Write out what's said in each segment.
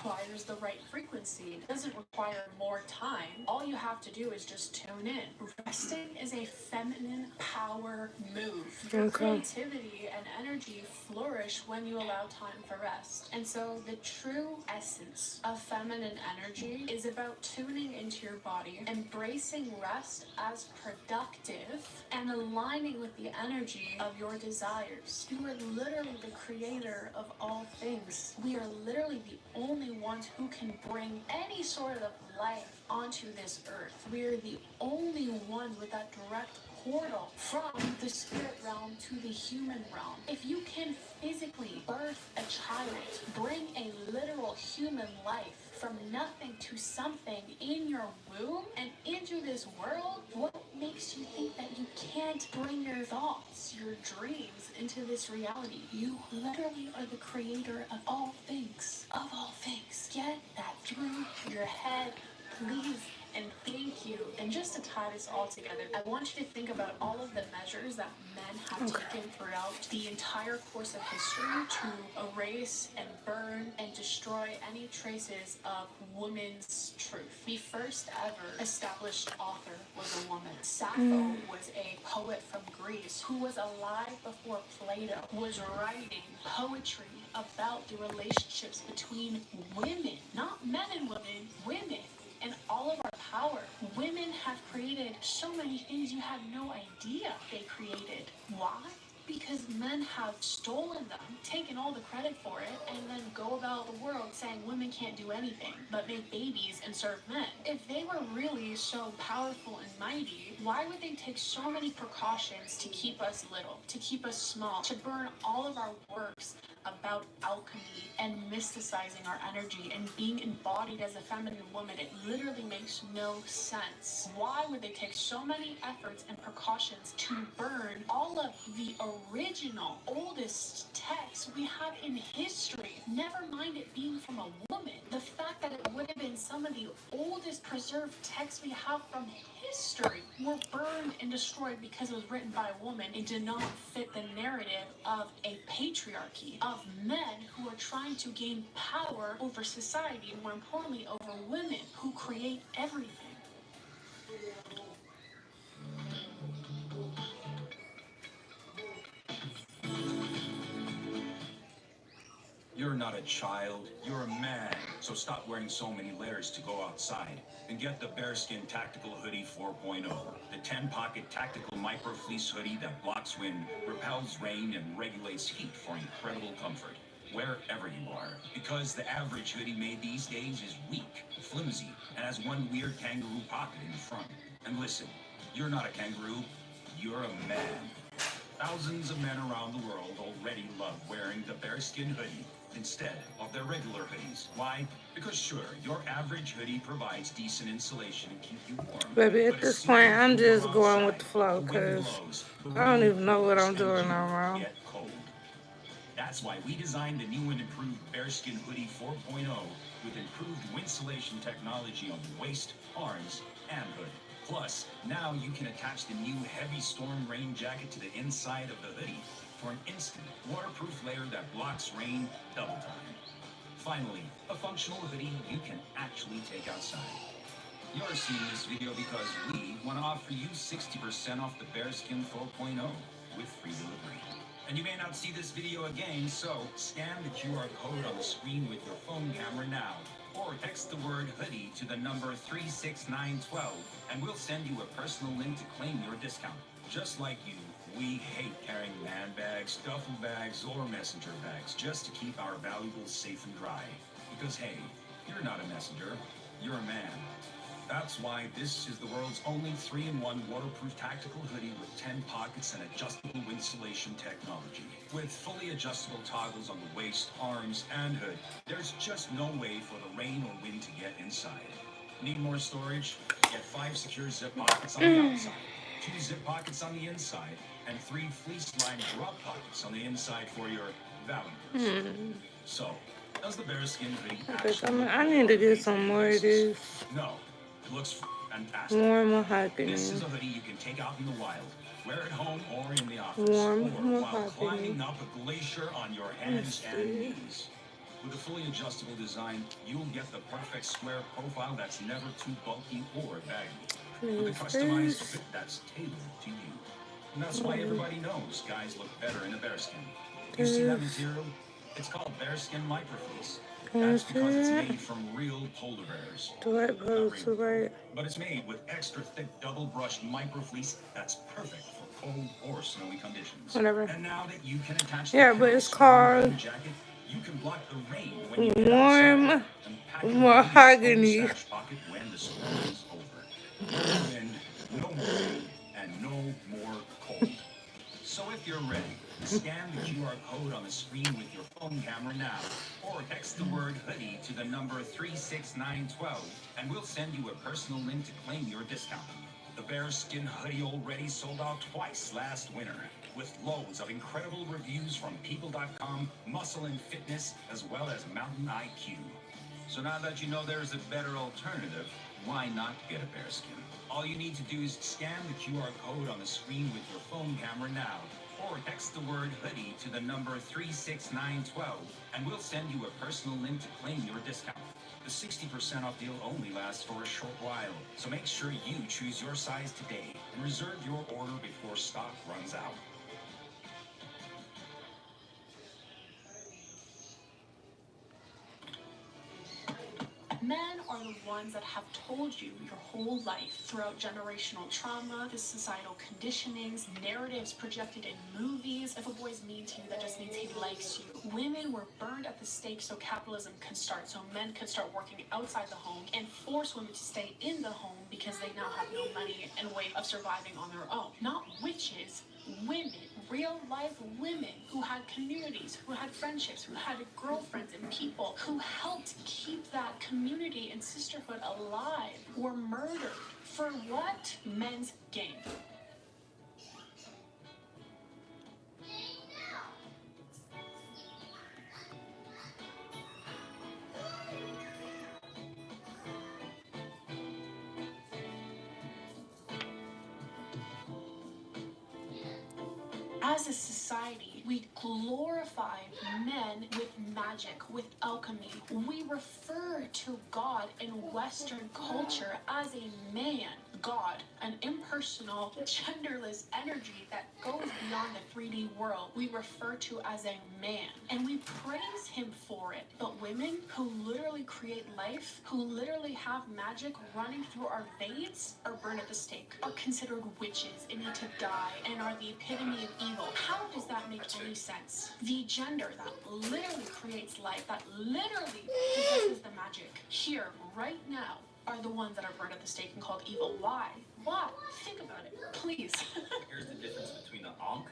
requires the right frequency. It doesn't require more time. All you have to do is just tune in. Resting is a feminine power move. Your creativity and energy flourish when you allow time for rest. And so the true essence of feminine energy is about tuning into your body, embracing rest as productive, and aligning with the energy of your desires. You are literally the creator of all things. We are literally the only ones who can bring any sort of life onto this earth. We are the only one with that direct portal from the spirit realm to the human realm. If you can physically birth a child, bring a literal human life from nothing to something in your womb and into this world, what makes you think that you can't bring your thoughts, your dreams into this reality? You literally are the creator of all things. Of all things. Get that through your head, please. And thank you. And just to tie this all together, I want you to think about all of the measures that men have taken throughout the entire course of history to erase and burn and destroy any traces of women's truth. The first ever established author was a woman. Sappho was a poet from Greece who was alive before Plato was writing poetry about the relationships between women, not men and women, women. And all of our power. Women have created so many things you had no idea they created. Why? Because men have stolen them, taken all the credit for it, and then go about the world saying women can't do anything but make babies and serve men. If they were really so powerful and mighty, why would they take so many precautions to keep us little, to keep us small, to burn all of our works about alchemy and mysticizing our energy and being embodied as a feminine woman? It literally makes no sense. Why would they take so many efforts and precautions to burn all of the original, oldest texts we have in history? Never mind it being from a woman. The fact that it would have been some of the oldest preserved texts we have from history were burned and destroyed because it was written by a woman. It did not fit the narrative of a patriarchy, of men who are trying to gain power over society, more importantly over women who create everything. You're not a child, you're a man. So stop wearing so many layers to go outside. And get the Bearskin Tactical Hoodie 4.0. The 10-pocket tactical micro fleece hoodie that blocks wind, repels rain, and regulates heat for incredible comfort wherever you are. Because the average hoodie made these days is weak, flimsy, and has one weird kangaroo pocket in the front. And listen, you're not a kangaroo, you're a man. Thousands of men around the world already love wearing the bearskin hoodie instead of their regular hoodies. Why? Because sure, your average hoodie provides decent insulation and keep you warm. Baby, at this point, I'm just going with the flow because I don't even know what I'm doing no more. That's why we designed the new and improved Bearskin Hoodie 4.0 with improved windsolation technology on the waist, arms, and hood. Plus, now you can attach the new heavy storm rain jacket to the inside of the hoodie for an instant waterproof layer that blocks rain double time. Finally, a functional hoodie you can actually take outside. You're seeing this video because we want to offer you 60% off the Bearskin 4.0 with free delivery. And you may not see this video again, so scan the QR code on the screen with your phone camera now, or text the word hoodie to the number 36912, and we'll send you a personal link to claim your discount. Just like you, we hate carrying man bags, duffel bags, or messenger bags just to keep our valuables safe and dry. Because hey, you're not a messenger, you're a man. That's why this is the world's only 3-in-1 waterproof tactical hoodie with 10 pockets and adjustable insulation technology. With fully adjustable toggles on the waist, arms, and hood, there's just no way for the rain or wind to get inside. Need more storage? Get 5 secure zip pockets on the outside, 2 zip pockets on the inside, and 3 fleece-lined drop pockets on the inside for your valuables. So, does the bearskin hoodie actually... I need to get some more of this. No. It looks fantastic. Warm mahogany. This is a hoodie you can take out in the wild, wear at home or in the office, Warm or while mahogany. climbing up a glacier on your hands and knees. With a fully adjustable design, you'll get the perfect square profile that's never too bulky or baggy. With a customized fit that's tailored to you. And that's why everybody knows guys look better in a bearskin. You see that material? It's called bearskin microfleece. That's because it's made from real polar bears. But it's made with extra thick double-brushed microfleece that's perfect for cold or snowy conditions. Whatever. And now that you can attach but it's called jacket, you can block the rain when you get warm outside, mahogany. pocket when the storm is over. No wind, no more rain, and no more cold. So if you're ready, scan the QR code on the screen with your phone camera now, or text the word hoodie to the number 36912, and we'll send you a personal link to claim your discount. The bearskin hoodie already sold out twice last winter, with loads of incredible reviews from people.com, Muscle and Fitness, as well as Mountain IQ. So now that you know there's a better alternative, why not get a bearskin? All you need to do is scan the QR code on the screen with your phone camera now, or text the word hoodie to the number 36912, and we'll send you a personal link to claim your discount. The 60% off deal only lasts for a short while, so make sure you choose your size today and reserve your order before stock runs out. Men are the ones that have told you your whole life throughout generational trauma, the societal conditionings, narratives projected in movies. If a boy's mean to you, that just means he likes you. Women were burned at the stake so capitalism can start, so men could start working outside the home and force women to stay in the home because they now have no money and way of surviving on their own. Not witches, women, real life women who had communities, who had friendships, who had girlfriends and people who helped keep that community and sisterhood alive were murdered. For what? Men's gain. As a society, we glorify men with magic, with alchemy. We refer to God in Western culture as a man. God, an impersonal, genderless energy that goes beyond the 3D world, we refer to as a man. And we praise him for it. But women who literally create life, who literally have magic running through our veins, are burned at the stake, are considered witches and need to die, and are the epitome of evil. How does that make any sense? The gender that literally creates life, that literally possesses the magic, here, right now, are the ones that are burned at the stake and called evil. Why? Why? Think about it, please. Here's the difference between the Ankh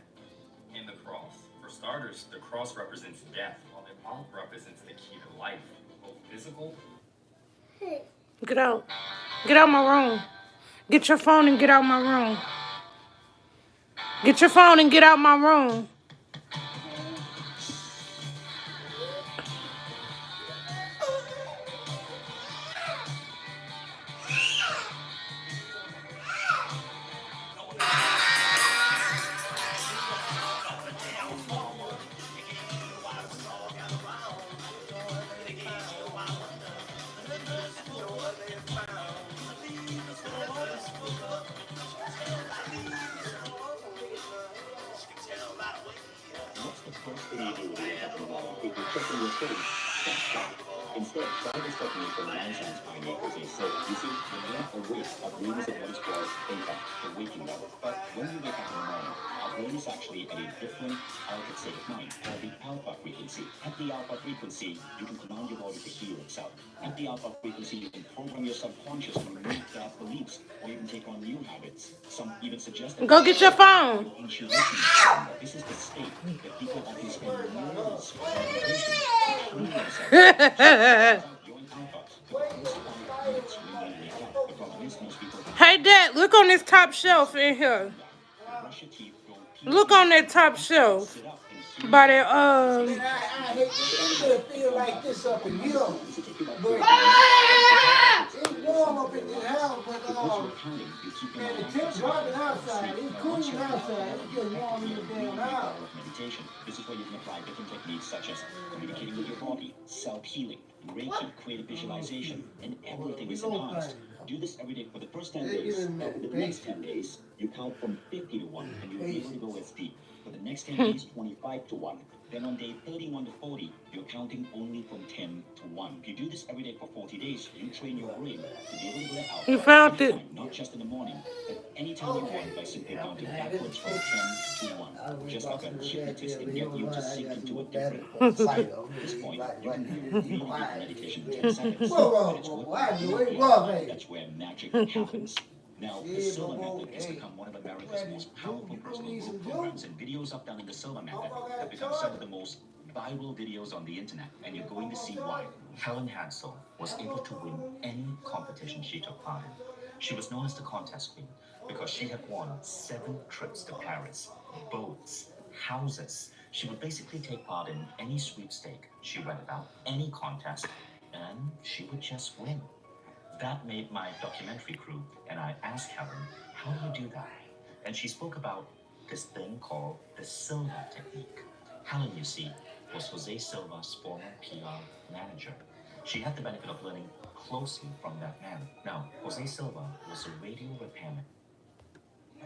and the cross. For starters, the cross represents death, while the Ankh represents the key to life, both physical. Get out. Get out my room. Get your phone and get out my room. Get your phone and get out my room. Instead, try this technique from Lanshan's pioneer cuisine. So, you see, you want a waste of rooms of what is called income, the waking level. But when you wake up in the morning, our brain is actually at a different altered state of mind, called the alpha frequency. At the alpha frequency, you can command your body to heal itself. At the alpha frequency, you can program your subconscious to remove bad beliefs, or even take on new habits. Some even suggest that Go get your phone. this is the state that people often spend years on meditation. Hey, Dad, look on this top shelf in here. Look on that top shelf. By that, I hate to feel like this up in here, but it's warm up in this house, but man, the temps dropping outside, it's cool you're outside. It's just warm in the effectively a damn really big house. hour of meditation. This is where you can apply different techniques such as communicating with your body, self-healing, Reiki, creative visualization, and everything is enhanced. Do this every day for the first 10 days. Now, for the next 10 days, you count from 50 to 1, and you'll be able to go as deep. For the next 10 days, 25 to 1. Then on day 31 to 40, you're counting only from 10 to 1. If you do this every day for 40 days, you train your brain to be able to let out You found it. anytime, not just in the morning, but anytime you want by simply counting backwards from 10 to 1. Just like a hypnotist can get you to sink into a different state. At this point, you can do really deep meditation in 10 seconds. But it's worth it. That's where magic happens. Now, the Silva method has become one of America's most powerful personal growth programs, and videos I've done in the Silva method have become some of the most viral videos on the internet, and you're going to see why. Helen Hansel was able to win any competition she took part in. She was known as the contest queen because she had won 7 trips to Paris, boats, houses. She would basically take part in any sweepstake she read about, any contest, and she would just win. That made my documentary crew, and I asked Helen, how do you do that? And she spoke about this thing called the Silva technique. Helen, you see, was Jose Silva's former PR manager. She had the benefit of learning closely from that man. Now, Jose Silva was a radio repairman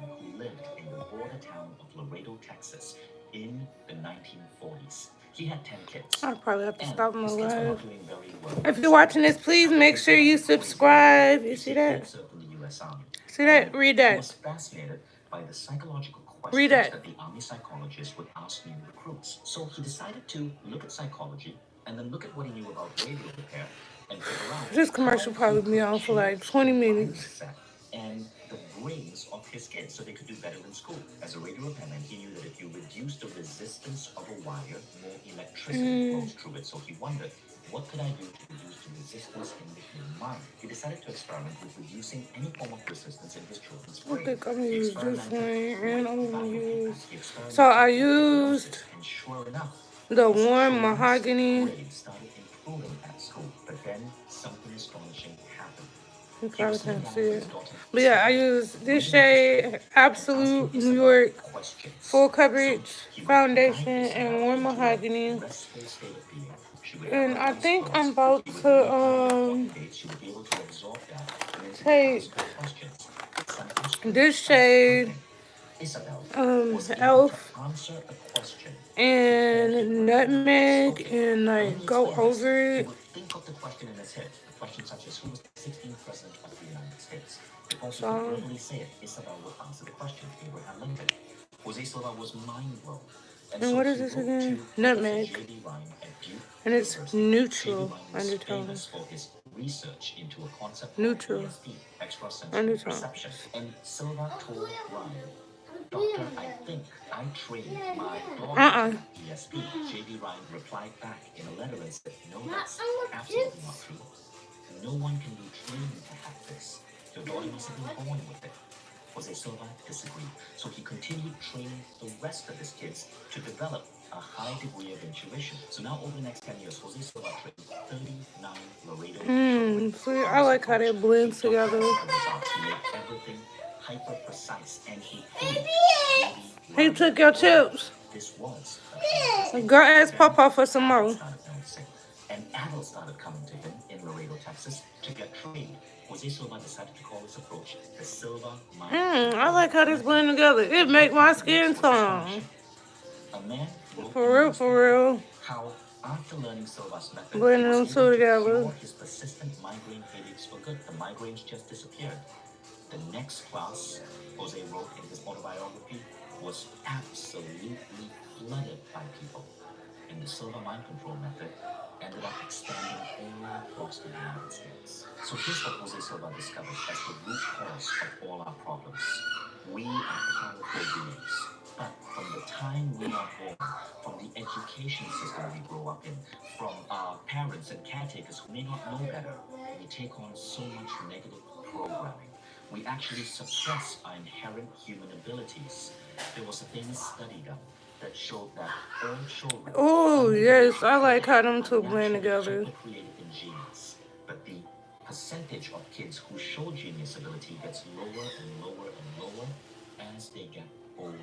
who lived in the border town of Laredo, Texas, in the 1940s. He had 10 kids. I'll probably have to stop my His kids were live. not doing very well. If you're watching this, please make sure you subscribe. You see that? Served in the US Army. See that? Read He that. was fascinated by the psychological Read questions that. that the Army psychologists would ask new recruits. So he decided to look at psychology and then look at what he knew about radio repair and figure out This commercial how probably he be could on for like change 20 the minutes. mindset and the brains of his kids so they could do better in school. As a radio repairman, he knew that if you reduce the resistance of a wire, more electricity flows through it. So he wondered, what could I do to reduce the resistance in the human mind? He decided to experiment with reducing any form of resistance in his children's I brain. think I'm gonna He use this experimented one, and I'm with gonna use. He experimented So I with used hypnosis, and sure enough, the his warm children's mahogany. grades started improving at school. But then something astonishing happened. You He probably was sitting can't down see with it. his daughter. But yeah, I used this shade, Absolute New York Full Coverage Foundation and Warm Mahogany. And I think I'm about to take this shade, Elf and Nutmeg, and like go over it. Think of the question in his head. A question such as, who was the 16th president of the United States? Before he could verbally say it, Isabel would answer the question, Abraham Lincoln. Jose Silva was mind blown. And what is this again? Nutmeg. And it's neutral undertone. For his research into a concept Neutral ESP, extrasensory undertone. perception. And Silva told Ryan, Doctor, I think I trained my daughter ESP. J.D. Ryan replied back in a letter and said, no, that's absolutely not true. No one can be trained to have this. Your daughter must have been born with it. Jose Silva disagreed. So he continued training the rest of his kids to develop a high degree of intuition. So now over the next 10 years, Jose Silva trained 39 Laredo children. See, I like how they blend together. Everything hyper precise, and He took your chips. this was Go ask Papa for some more. and adults started coming to him in Laredo, Texas to get trained. Jose Silva decided to call this approach the Silva mind. I like how this blend together. It make my skin tone. A man For real. how after learning Silva's method, Blending he them was two able to together. cure his persistent migraine headaches for good. The migraines just disappeared. The next class, Jose wrote in his autobiography, was absolutely flooded by people. And the Silva mind control method ended up expanding all across the United States. So here's what Jose Silva discovered as the root cause of all our problems. We are powerful beings. But from the time we are born, from the education system we grow up in, from our parents and caretakers who may not know better, we take on so much negative programming. We actually suppress our inherent human abilities. There was a famous study done that showed that all children. Oh, yes, I like how them two blend together. Created in genes, but the percentage of kids who show genius ability gets lower and lower and lower as they get older.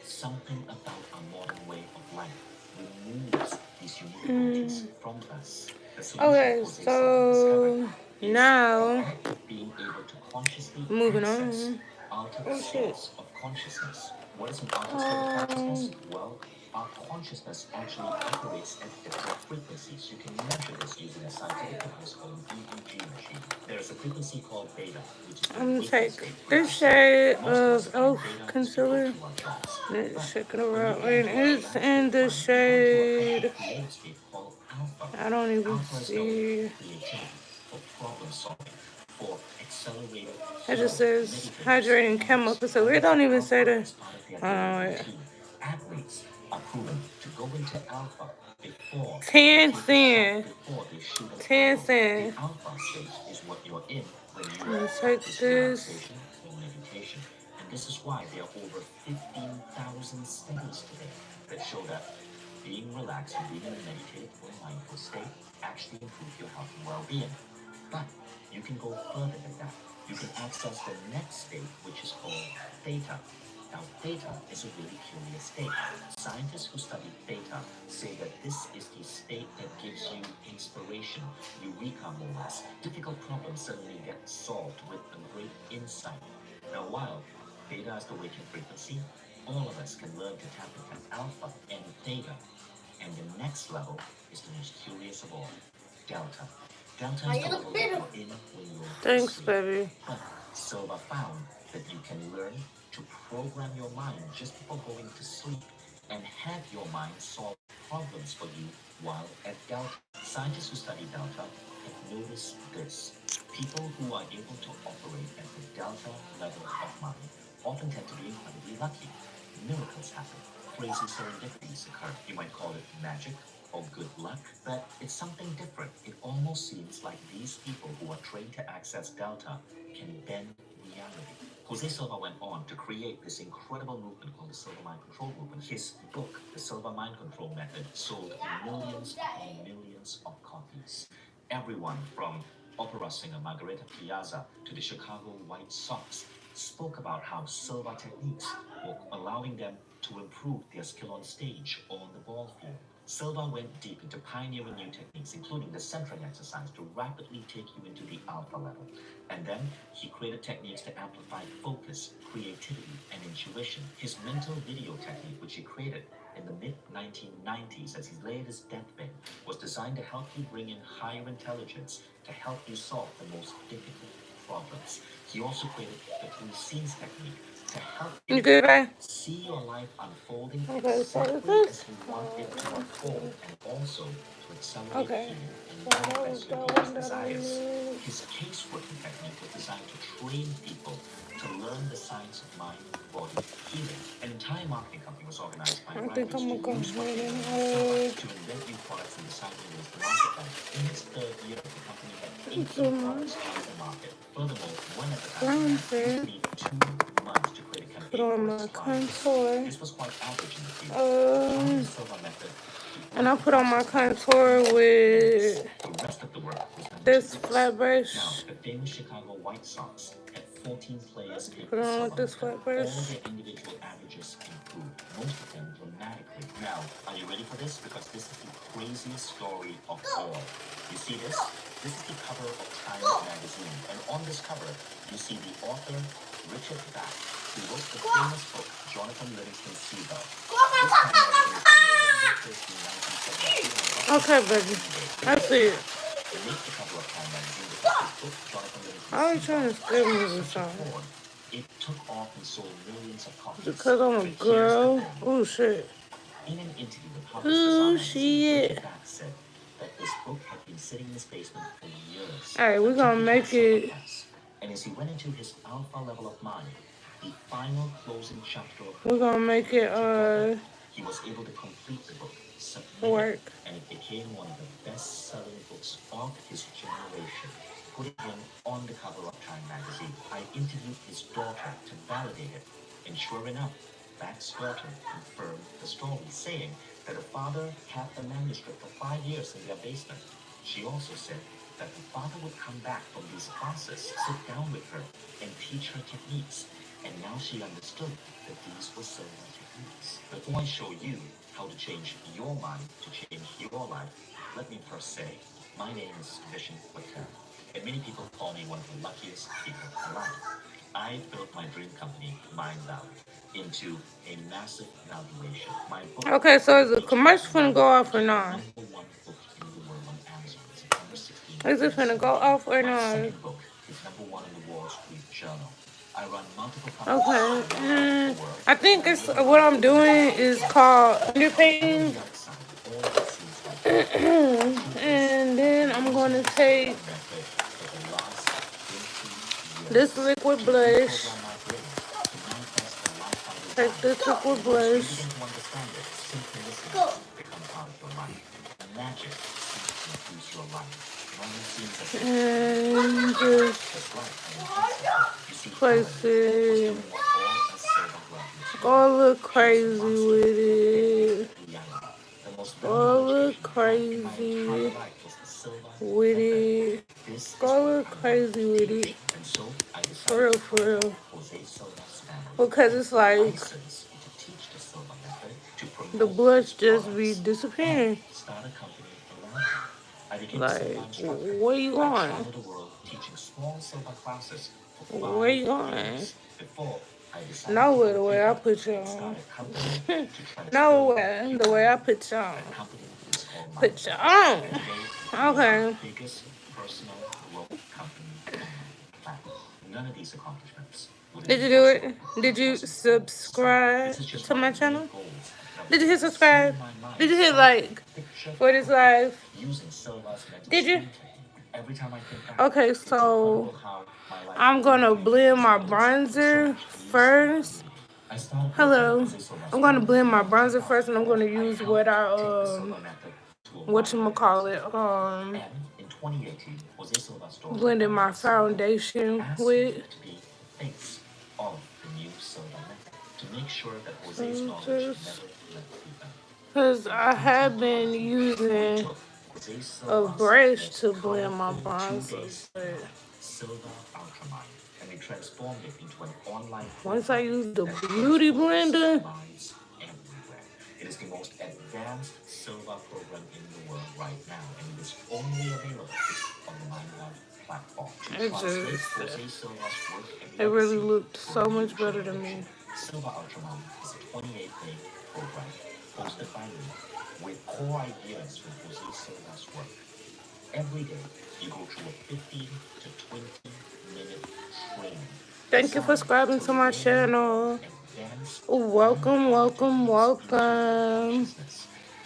Something about our modern way of life removes these unique abilities from us. The solution Okay, Jose Silva discovered so is now being able to consciously moving access on. altered Oh shit. states of consciousness. What is an altered state of consciousness? Well, our consciousness actually operates at different frequencies. You can measure this using a scientific device called an EEG machine. There's a frequency called beta, which is the I'm gonna waking take state this frequency. shade Most of us of find Elf beta to go concealer. to our jobs. Let's But check it when you around. And enter a it's relaxed state in of the mind, you go into a hyper shade. creative state called alpha. I don't even Alpha is known see. for creativity, for problem solving, for accelerated It just healing, says meditators, hydrating chemical artists, concealer. It pilots, don't and even say work the. as part of their Hold on, daily wait. routine. Athletes are proven to go into alpha before 10 they take a shot, cents. before they shoot an 10 arrow. The cents. alpha stage is what you're in when you Let's take practice this. relaxation or meditation. And this is why there are over 15,000 studies today that show that being relaxed and being in a meditative or mindful state actually improve your health and well-being. But you can go further than that. You can access the next state, which is called theta. Now, theta is a really curious state. Scientists who study theta say that this is the state that gives you inspiration, eureka moments. Difficult problems suddenly get solved with a great insight. Now, while theta is the waking frequency, all of us can learn to tap into alpha and theta. And the next level is the most curious of all, delta. Delta is the level that you're in when you're Thanks, asleep. baby. But Silva found that you can learn to program your mind just before going to sleep and have your mind solve problems for you while at delta. Scientists who study delta have noticed this. People who are able to operate at the delta level of mind often tend to be incredibly lucky. Miracles happen. Crazy serendipities occur. You might call it magic or good luck, but it's something different. It almost seems like these people who are trained to access delta can bend reality. Jose Silva went on to create this incredible movement called the Silva Mind Control Movement. His book, The Silva Mind Control Method, sold millions and millions of copies. Everyone from opera singer Margarita Piazza to the Chicago White Sox spoke about how Silva techniques were allowing them to improve their skill on stage or on the ball field. Silva went deep into pioneering new techniques, including the centering exercise to rapidly take you into the alpha level. And then he created techniques to amplify focus, creativity, and intuition. His mental video technique, which he created in the mid-1990s as he lay at his deathbed, was designed to help you bring in higher intelligence to help you solve the most difficult problems. He also created the three scenes technique to help You good, babe? see your life unfolding Okay, so exactly this. as you want it to unfold, and also to accelerate Okay. healing and So that was manifest your that deepest one that I desires. used. His caseworking technique was designed to train people to learn the science of mind, body, healing. An entire marketing company was organized by I think graduates I'm to gonna go use what ahead they and learned in Silva to invent new products and decide to ways to market them. In its third year, the company had 18 products on the market. Furthermore, one advertising ad used to need 2 months to create a put campaign on for my its clients. contour. This was quite average in the field. Following the Silva method, he And broke I the put on my process down to contour 3 minutes. with The rest of the work was done in 2 this weeks. flat brush. Now, the famous Chicago White Sox had 14 players take Put the on with Silva this method. flat brush. All their individual averages improved, most of them dramatically. Now, are you ready for this? Because this is the craziest story of all. You see this? This is the cover of Time magazine. And on this cover, you see the author, Richard Bach, who wrote the famous book, Jonathan Livingston Seagull. This Time magazine is from November 13, 1972. Okay, baby. I see it. They made the cover of Time magazine because his book, Jonathan Livingston I was trying to Seagull, skip me was this such a song. fraud. It took off and sold millions of copies. Because I'm a But here's the girl. thing. Oh, shit. In an interview with Harper's Oh, Bazaar magazine, shit. Richard Bach said that this book had been sitting in his basement for years. Alright, we're until gonna he make had suffered it. loss. And as he went into his alpha level of mind, the final closing chapter of the We're book gonna make it, together, he was able to complete the book, submit it, work. and it became one of the best-selling books of his generation, putting him on the cover of Time magazine. I interviewed his daughter to validate it, and sure enough, Bach's daughter confirmed the story, saying that her father had the manuscript for 5 years in their basement. She also said that the father would come back from these classes, sit down with her, and teach her techniques. And now she understood that these were Silva techniques. Before I show you how to change your mind to change your life, let me first say, my name is Vishen Patel, and many people call me one of the luckiest people alive. I built my dream company, Mind Valley, into a massive valuation. My book, Okay, so is the commercial finna go off or not? number one book in the world on Amazon, September 16th. Is it finna go off or My not? second book is number one in the Wall Street Journal. I run multiple companies Okay. around the world. I think it's what I'm doing is called underpainting. And then I'm gonna take this liquid blush. Take this liquid blush. And just place it. Go a little crazy with it. Go a little crazy with it. Go a little crazy with it. For real, for real. Because it's like the blush just be disappearing. Like, where you going? Where you going? Nowhere the way I put you on. Nowhere the way I put you on. Put you on. Okay. None of these accomplishments. Did you do it? Did you subscribe to my channel? Did you hit subscribe? Did you hit like for this live? Did you? Okay, so I'm gonna blend my bronzer first. Hello. I'm gonna blend my bronzer first, and I'm gonna use what whatchamacallit, blended my foundation with. Because I have been using a brush to blend my bronzer, but once I use the beauty blender, it is the most advanced Silva program in the world right now, and it is only available on the Mindlab platform. it really looked so much better to me. Silva Ultraman is a 28-day program hosted by me with core ideas from Jose Silva's work. Every day, you go through a 15 to 20-minute training. Thank you for subscribing to my channel. Welcome, welcome, welcome.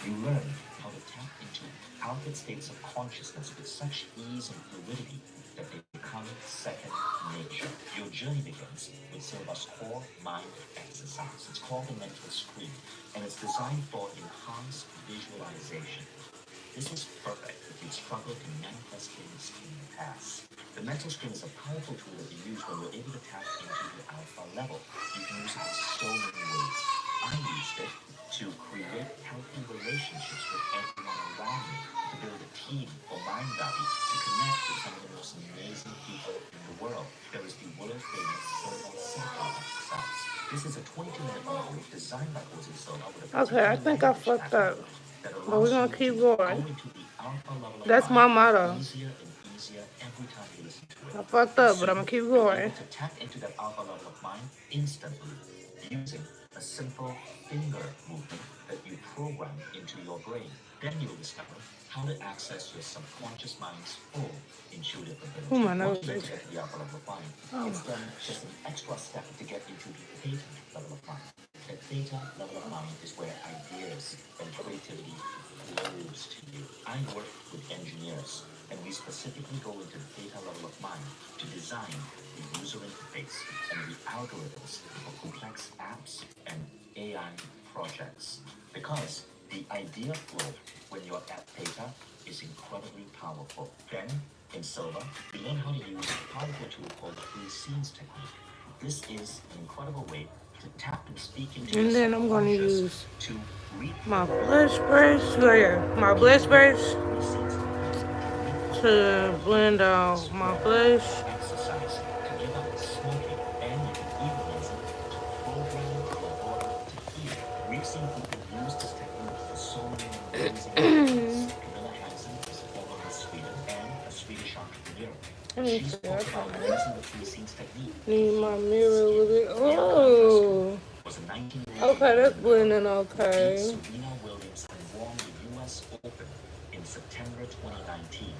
You learn how to tap into altered states of consciousness with such ease and fluidity that they become second nature. Your journey begins with Silva's core mind exercise. It's called the mental screen, and it's designed for enhanced visualization. This is perfect if you've struggled to manifest things in the past. The mental screen is a powerful tool that you use when you're able to tap into the alpha level. You can use it in so many ways. I used it to create healthy relationships with everyone around me, to build a team for Mind Valley, to connect with some of the most amazing people in the world. There is the world-famous Silva Circle exercise. This is a 22-minute model designed by Jose Silva with a Okay, I think I fucked up, but we're gonna keep going. That's my motto. I fucked up, but I'm gonna keep going. To tap into that alpha level of mind instantly using a simple finger movement that you program into your brain. Then you'll discover how to access your subconscious mind's full intuitive ability. Oh, my nose. Once you get to the alpha level of mind, it's then just an extra step to get into the theta level of mind. The theta level of mind is where ideas and creativity flows to you. I work with engineers, and we specifically go into the theta level of mind to design the user interface and the algorithms for complex apps and AI projects. Because the idea flow when you're at theta is incredibly powerful. Then, in Silva, we learn how to use a powerful tool called the three scenes technique. This is an incredible way to tap and speak into And then I'm gonna subconscious use to my blush brush. Oh yeah, my blush brush to blend out my blush. exercise to give up smoking, and you can even use Let me She see. I spoke about kind using the three scenes technique. need my mirror a little bit. Oh. Was a 1988 Okay, that's gold medal. blending Beat okay. Serena Williams and won the U.S. Open in September 2019.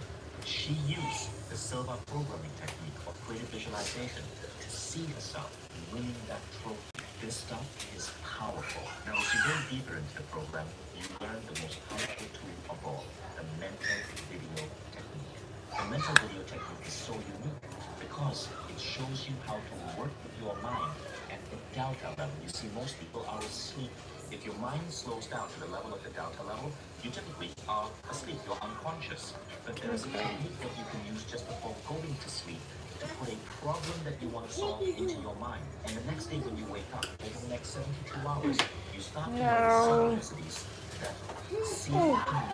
She used the Silva programming technique of creative visualization to see herself winning that trophy. This stuff is powerful. Now, as you go deeper into the program, you learn the most powerful tool of all, the mental video technique. The mental video technique is so unique because it shows you how to work with your mind at the delta level. You see, most people are asleep. If your mind slows down to the level of the delta level, you typically are asleep, you're unconscious. But there is a technique that you can use just before going to sleep to put a problem that you want to solve into your mind. And the next day when you wake up, over the next 72 hours, you start to notice Now, synchronicities that seem to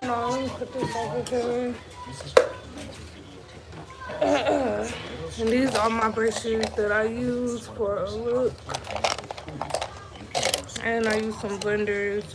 no, let me be put this over resolved. here. This is what the mental video technique does. It's a little And these are my script brushes that I use it's one of the for a most look. powerful and powerful tools you can use And I use some blenders.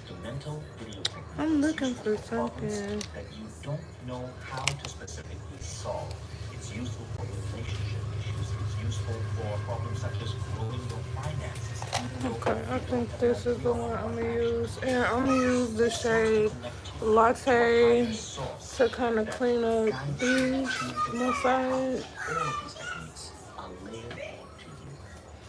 the mental video technique I'm is looking useful for for problems something. that you don't know how to specifically solve. It's useful for relationship issues. It's useful for problems such as growing your finances, even though Okay, I you don't think have an this is idea the of one I'm what gonna actually use. is. And I'm gonna use the It seems to shade connect you to a Latte higher source to kind of that clean up guides you these to the one top. side. All of these techniques are layered onto you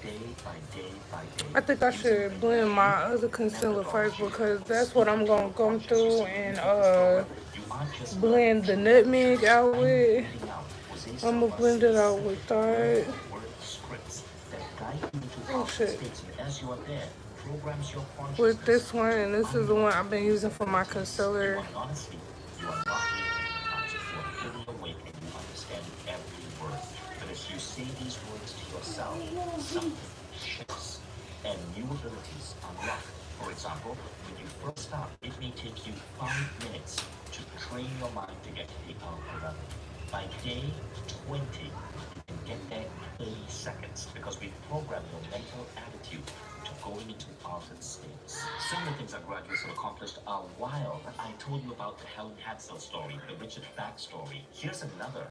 day by day by day I think I using should a blend my unique other concealer first methodology because of that's what speaking I'm to gonna your go conscious. You through see, when you and take this program, you aren't just learning blend the true nutmeg literature. out I'm with. blending out Jose I'm gonna Silva blend it out specific with that. word-for-word scripts that guide you into Oh altered shit. states. And as you are there, programs your With consciousness this one, to and this is the one unlock I've been these using for my abilities. You concealer. are not asleep. You are not being hypnotized. You are fully awake and you understand every word. But as you say these words to yourself, something shifts and new abilities unlock. For example, when you first start, it may take you 5 minutes to train your mind to get to the alpha level. By day 20, you can get there in 30 seconds because we've programmed your mental attitude to going into altered states. Some of the things our graduates have accomplished are wild. I told you about the Helen Hadsell story, the Richard Bach story. Here's another.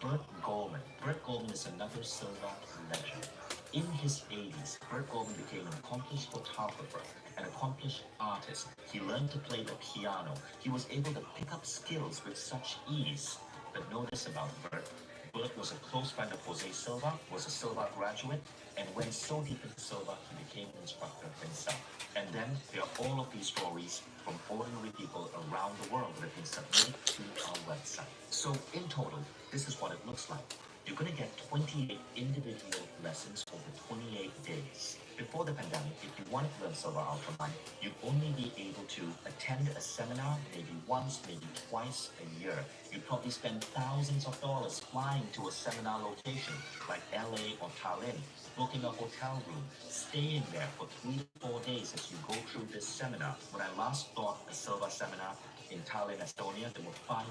Burt Goldman. Burt Goldman is another Silva legend. In his 80s, Burt Goldman became an accomplished photographer, an accomplished artist. He learned to play the piano. He was able to pick up skills with such ease. But know this about Burt. Burt was a close friend of Jose Silva, was a Silva graduate, and went so deep into Silva, he became an instructor himself. And then there are all of these stories from ordinary people around the world that have been submitted to our website. So in total, this is what it looks like. You're going to get 28 individual lessons over 28 days. Before the pandemic, if you wanted to learn Silva Ultramind, you'd only be able to attend a seminar maybe once, maybe twice a year. You'd probably spend thousands of dollars flying to a seminar location like LA or Tallinn, booking a hotel room, staying there for 3 to 4 days as you go through this seminar. When I last taught a Silva seminar in Tallinn, Estonia, there were 500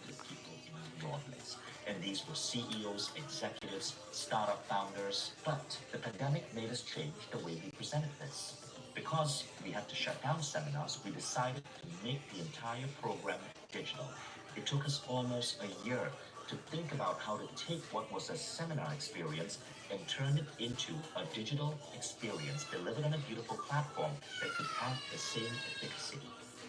people in the audience. And these were CEOs, executives, startup founders. But the pandemic made us change the way we presented this. Because we had to shut down seminars, we decided to make the entire program digital. It took us almost a year to think about how to take what was a seminar experience and turn it into a digital experience delivered on a beautiful platform that could have the same efficacy.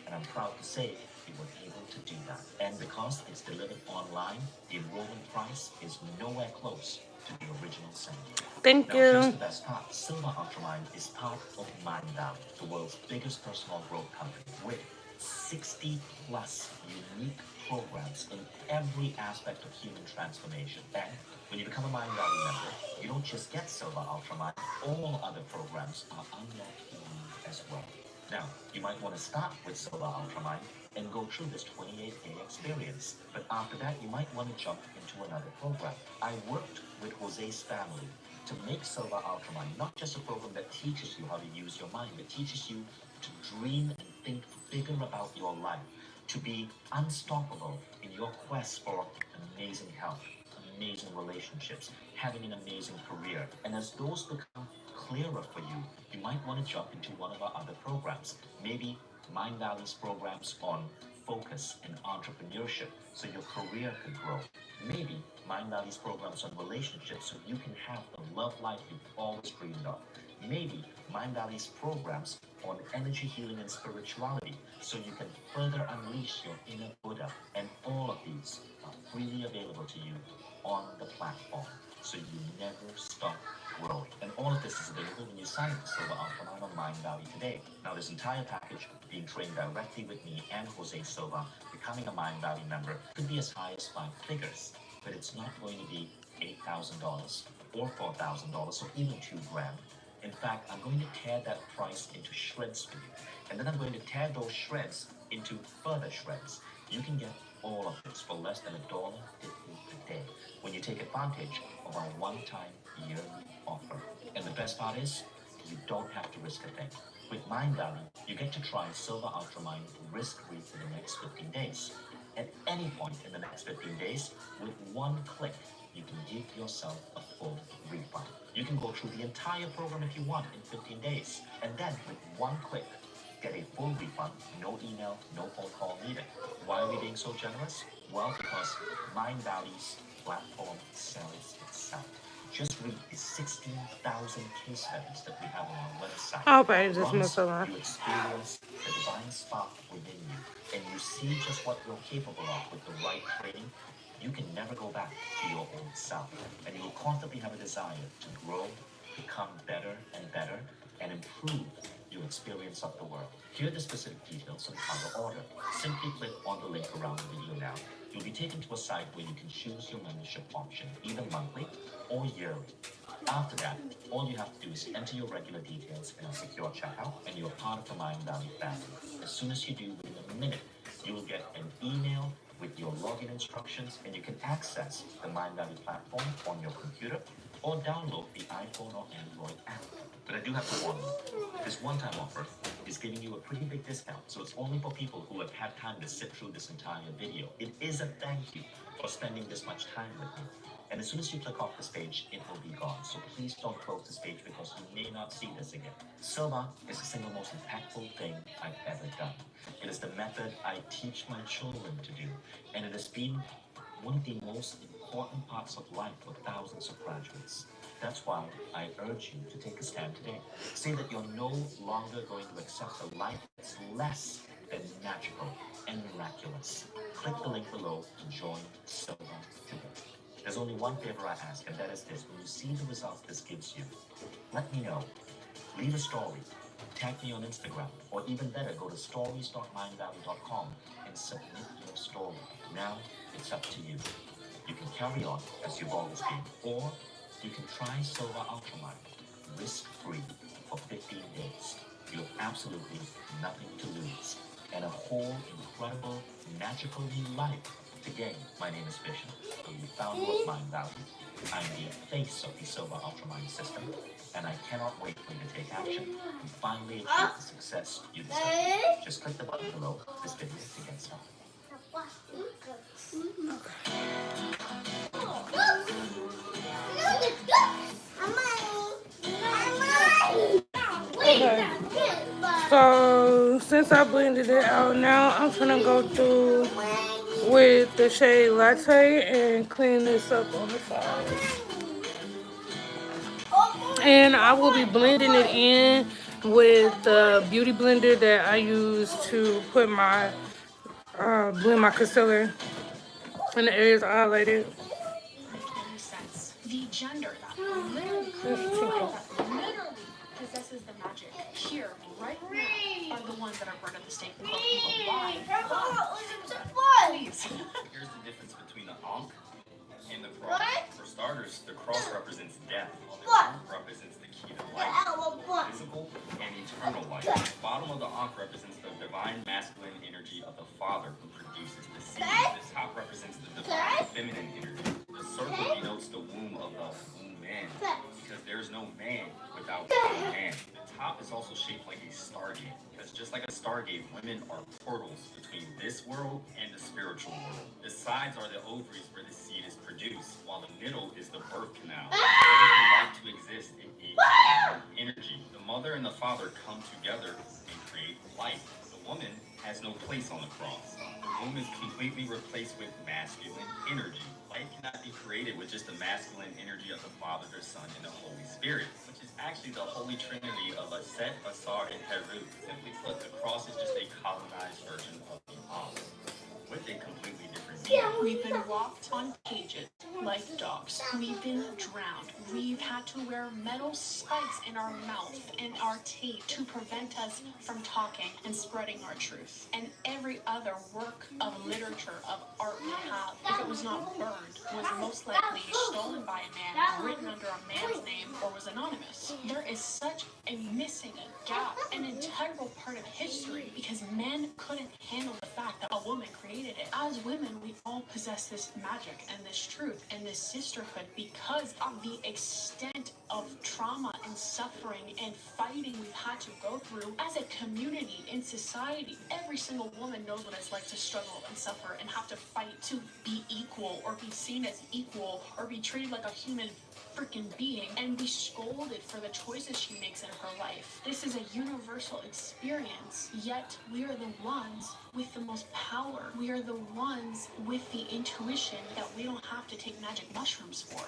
And I'm proud to say we were able to do that. And because it's delivered online, the enrollment price is nowhere close to the original seminar. Thank Now, here's you. the best part. Silva Ultramind is part of Mind Valley, the world's biggest personal growth company, with 60 plus unique programs in every aspect of human transformation. And when you become a Mind Valley member, you don't just get Silva Ultramind, all other programs are unlocked for you as well. Now, you might want to start with Silva Ultramind and go through this 28-day experience. But after that, you might want to jump into another program. I worked with Jose's family to make Silva Ultramind not just a program that teaches you how to use your mind, but teaches you to dream and think bigger about your life, to be unstoppable in your quest for amazing health, amazing relationships, having an amazing career. And as those become clearer for you, you might want to jump into one of our other programs. Maybe Mind Valley's programs on focus in entrepreneurship so your career could grow. Maybe Mind Valley's programs on relationships so you can have the love life you've always dreamed of. Maybe Mind Valley's programs on energy healing and spirituality so you can further unleash your inner Buddha. And all of these are freely available to you on the platform so you never stop growing. And all of this is available when you sign up for Silva Ultramine on Mind Valley today. Now, this entire package, being trained directly with me and Jose Silva, becoming a Mind Valley member, could be as high as 5 figures. But it's not going to be $8,000 or $4,000 or even $2,000. In fact, I'm going to tear that price into shreds for you. And then I'm going to tear those shreds into further shreds. You can get all of this for less than $1.50 a day when you take advantage of our one-time yearly offer. And the best part is, you don't have to risk a thing. With Mind Valley, you get to try Silva Ultramine risk-free for the next 15 days. At any point in the next 15 days, with one click, you can give yourself a full refund. You can go through the entire program if you want in 15 days. And then with one click, get a full refund, no email, no phone call needed. Why are we being so generous? Well, because Mind Valley's platform sells itself. Just read the 16,000 case studies that we have on our website. I hope I ain't just Once missed over. you experience the divine spark within you, and you see just what you're capable of with the right training, you can never go back to your old self. And you will constantly have a desire to grow, become better and better, and improve your experience of the world. Here are the specific details on how to order. Simply click on the link around the video now. You'll be taken to a site where you can choose your membership option, either monthly or yearly. After that, all you have to do is enter your regular details in a secure checkout, and you're part of the Mind Valley family. As soon as you do, within a minute, you will get an email with your login instructions, and you can access the Mind Valley platform on your computer or download the iPhone or Android app. But I do have to warn you, this one-time offer is giving you a pretty big discount, so it's only for people who have had time to sit through this entire video. It is a thank you for spending this much time with me. And as soon as you click off this page, it will be gone. So please don't close this page because you may not see this again. Silva is the single most impactful thing I've ever done. It is the method I teach my children to do. And it has been one of the most important parts of life for thousands of graduates. That's why I urge you to take a stand today. Say that you're no longer going to accept a life that's less than magical and miraculous. Click the link below to join Silva today. There's only one favor I ask, and that is this. When you see the results this gives you, let me know. Leave a story. Tag me on Instagram. Or even better, go to stories.mindvalley.com and submit your story. Now, it's up to you. You can carry on as you've always been, or you can try Silva Ultramine, risk-free for 15 days. You have absolutely nothing to lose, and a whole incredible, magical new life to gain. My name is Bishop. I'm the founder of Mind Valley. I'm the face of the Silva Ultramine system, and I cannot wait for you to take action and finally achieve the success you deserve. Just click the button below this video to get started. Okay. So since I blended it out now, I'm gonna go through with the shade latte and clean this up on the side. And I will be blending it in with the beauty blender that I use to put my blend my concealer in the areas I highlighted. Any sense. The gender that literally creates life, that literally possesses the magic here, right now, are the ones that are burned at the stake and called evil. Why? Please. Here's the difference between the Ankh and the cross. For starters, the cross represents death, while the Ankh represents the key to life, physical and eternal life. The bottom of the Ankh represents the divine masculine energy of the father who produces the seed. The top represents the divine feminine energy. The circle denotes the womb of the womb man, because there's no man without a man. The top is also shaped like a stargate, because just like a stargate, women are portals between this world and the spiritual world. The sides are the ovaries where the seed is produced, while the middle is the birth canal. Life to exist in each energy. The mother and the father come together and create life. The woman has no place on the cross. The womb is completely replaced with masculine energy. Life cannot be created with just the masculine energy of the Father, the Son, and the Holy Spirit, which is actually the Holy Trinity of Aset, Asar, and Heru. Simply put, the cross is just a colonized version of the Ankh, with a completely different meaning. We've been walked on cages like dogs. We've been drowned. We've had to wear metal spikes in our mouth and our teeth to prevent us from talking and spreading our truth. And every other work of literature, of art we have, if it was not burned, was most likely stolen by a man, written under a man's name, or was anonymous. There is such a missing gap, an integral part of history, because men couldn't handle the fact that a woman created it. As women, we all possess this magic and this truth and this sisterhood because of the extent of trauma and suffering and fighting we've had to go through as a community in society. Every single woman knows what it's like to struggle and suffer and have to fight to be equal or be seen as equal or be treated like a human freaking being and be scolded for the choices she makes in her life. This is a universal experience, yet we are the ones with the most power. We are the ones with the intuition that we don't have to take magic mushrooms for.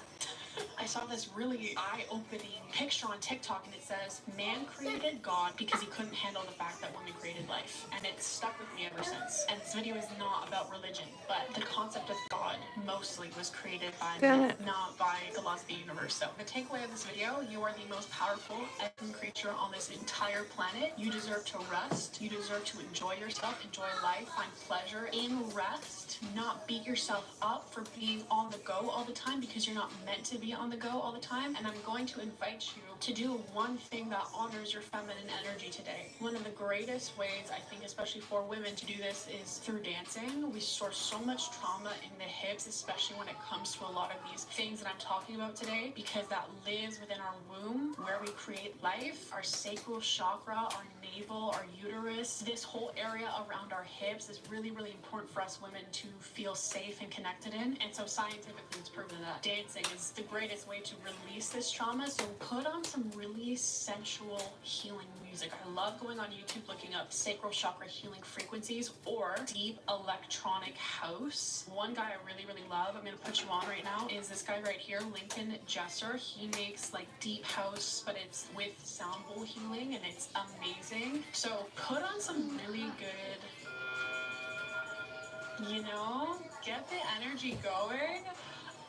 I saw this really eye-opening picture on TikTok, and it says, man created God because he couldn't handle the fact that women created life. And it's stuck with me ever since. And this video is not about religion, but the concept of God mostly was created by men, not by the laws of the universe. So the takeaway of this video, you are the most powerful effing creature on this entire planet. You deserve to rest. You deserve to enjoy yourself, enjoy life, find pleasure in rest, not beat yourself up for being on the go all the time because you're not meant to be on the go all the time. And I'm going to invite you to do one thing that honors your feminine energy today. One of the greatest ways, I think, especially for women to do this is through dancing. We store so much trauma in the hips, especially when it comes to a lot of these things that I'm talking about today, because that lives within our womb where we create life. Our sacral chakra, our navel, our uterus, this whole area around our hips is really, really important for us women to feel safe and connected in. And so scientifically it's proven that dancing is the greatest way to release this trauma. So put on some really sensual healing music. I love going on YouTube looking up sacral chakra healing frequencies or deep electronic house. One guy I really, really love, I'm going to put you on right now, is this guy right here, Lincoln Jesser. He makes like deep house, but it's with sound bowl healing, and it's amazing. So put on some really good, get the energy going.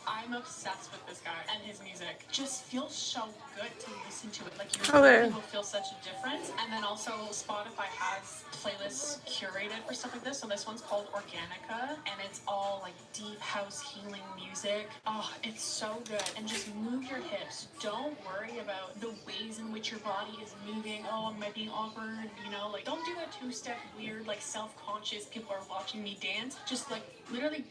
I'm obsessed with this guy and his music. Just feels so good to listen to it. Like you really will feel such a difference. And then also Spotify has playlists curated for stuff like this. So this one's called Organica, and it's all like deep house healing music. Oh, it's so good. And just move your hips. Don't worry about the ways in which your body is moving. Oh, am I being awkward? Like don't do a two-step weird, like self-conscious, people are watching me dance. Just like literally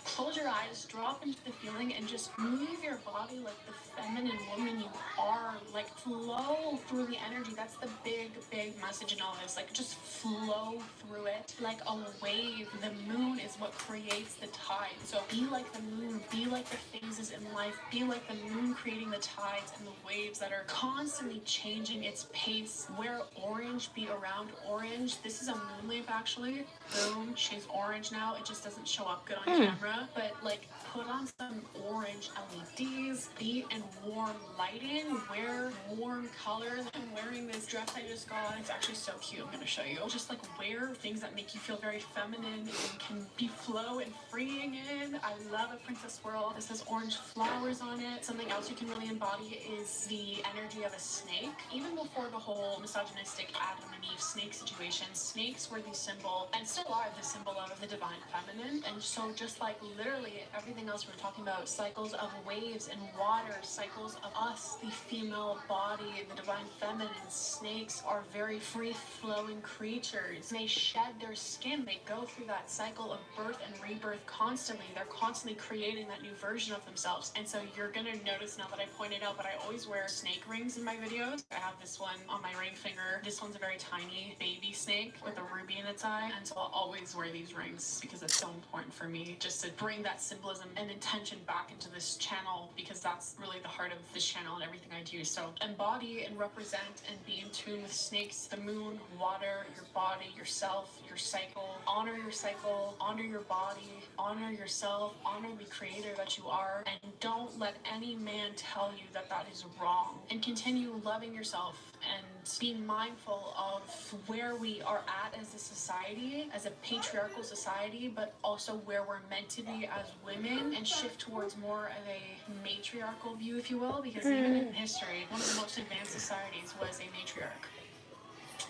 close your eyes, drop into the feeling, and just move your body like the feminine woman you are. Like flow through the energy. That's the big, big message in all this. Like just flow through it like a wave. The moon is what creates the tide. So be like the moon. Be like the phases in life. Be like the moon creating the tides and the waves that are constantly changing its pace. Wear orange. Be around orange. This is a moon leaf actually. Boom. She's orange now. It just doesn't show up good on camera. But like put on some orange LEDs. Be in warm lighting. Wear warm colors. I'm wearing this dress I just got. It's actually so cute. I'm gonna show you. Just like wear things that make you feel very feminine and can be flow and freeing in. I love a princess swirl. This has orange flowers on it. Something else you can really embody is the energy of a snake. Even before the whole misogynistic Adam and Eve snake situation, snakes were the symbol and still are the symbol of the divine feminine. And so just like literally everything else we're talking about, cycles of waves and water, cycles of us, the female body, the divine feminine, snakes are very free-flowing creatures. They shed their skin. They go through that cycle of birth and rebirth constantly. They're constantly creating that new version of themselves. And so you're gonna notice now that I pointed out, but I always wear snake rings in my videos. I have this one on my ring finger. This one's a very tiny baby snake with a ruby in its eye. And so I'll always wear these rings because it's so important. important for me just to bring that symbolism and intention back into this channel, because that's really the heart of this channel and everything I do. So embody and represent and be in tune with snakes, the moon, water, your body, yourself, your cycle. Honor your cycle, honor your body, honor yourself, honor the creator that you are, and don't let any man tell you that that is wrong. And continue loving yourself and being mindful of where we are at as a society, as a patriarchal society, but also where we're meant to be as women, and shift towards more of a matriarchal view, if you will, because even in history, one of the most advanced societies was a matriarch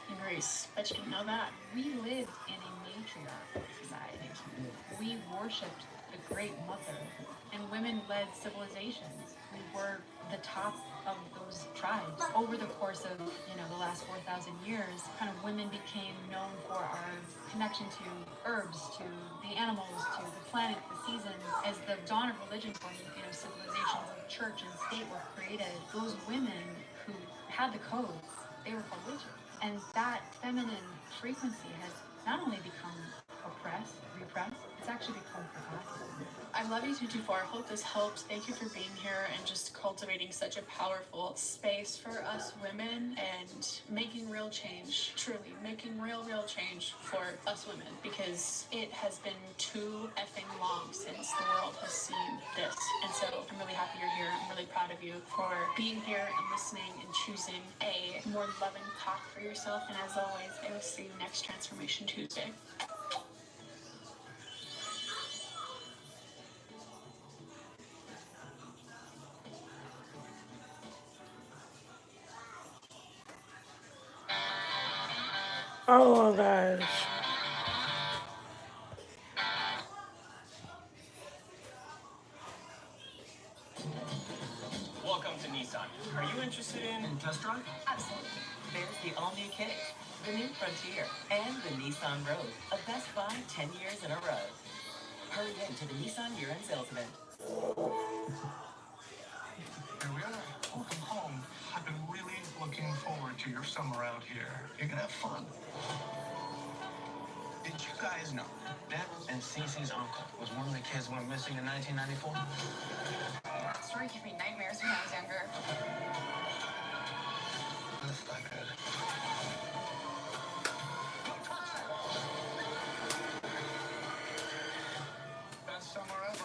in Greece. Bet you didn't know that. We lived in a matriarchal society. We worshipped the Great Mother, and women led civilizations. We were the top of those tribes. Over the course of, the last 4,000 years, kind of women became known for our connection to herbs, to the animals, to the planet, the seasons. As the dawn of religion formed, civilizations of church and state were created, those women who had the codes, they were called witches. And that feminine frequency has not only become oppressed, repressed, it's actually become forgotten. I love you 224. I hope this helped. Thank you for being here and just cultivating such a powerful space for us women and making real change, truly making real change for us women, because it has been too effing long since the world has seen this. And so I'm really happy you're here. I'm really proud of you for being here and listening and choosing a more loving path for yourself. And as always, I will see you next Transformation Tuesday. Oh my gosh. Welcome to Nissan. Are you interested in test drive? Absolutely. There's the all-new Kicks, the new Frontier, and the Nissan Rogue, a Best Buy 10 years in a row. Hurry in to the Nissan year-end sales event. Here we are. Welcome home. I've been really looking forward to your summer out here. You're gonna have fun. Did you guys know Deb and Cece's uncle was one of the kids who went missing in 1994? That story gave me nightmares when I was younger. That's not good. Best summer ever.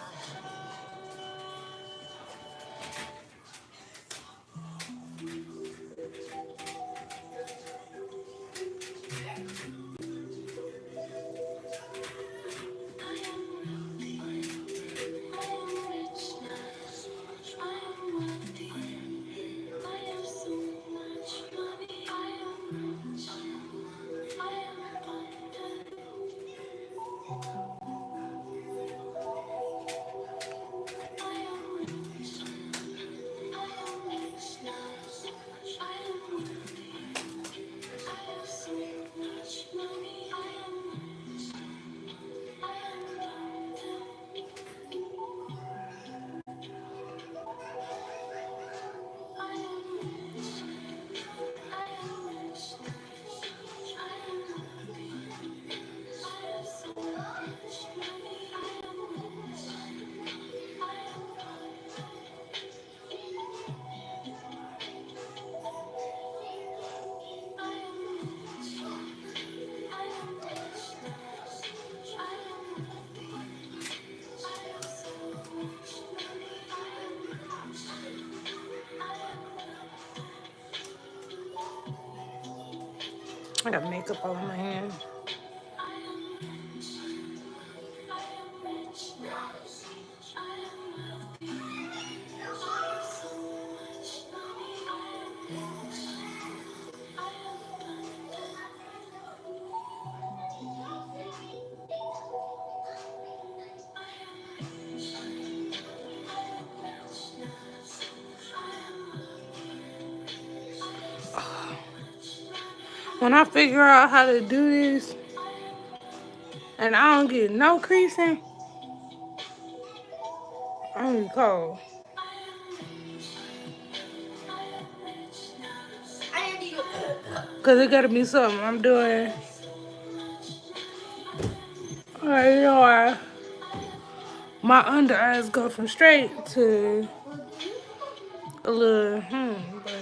I got makeup all on my hand. When I figure out how to do this and I don't get no creasing, I'm gonna be cold. Cause it gotta be something I'm doing. You know why? my under eyes go from straight to a little, but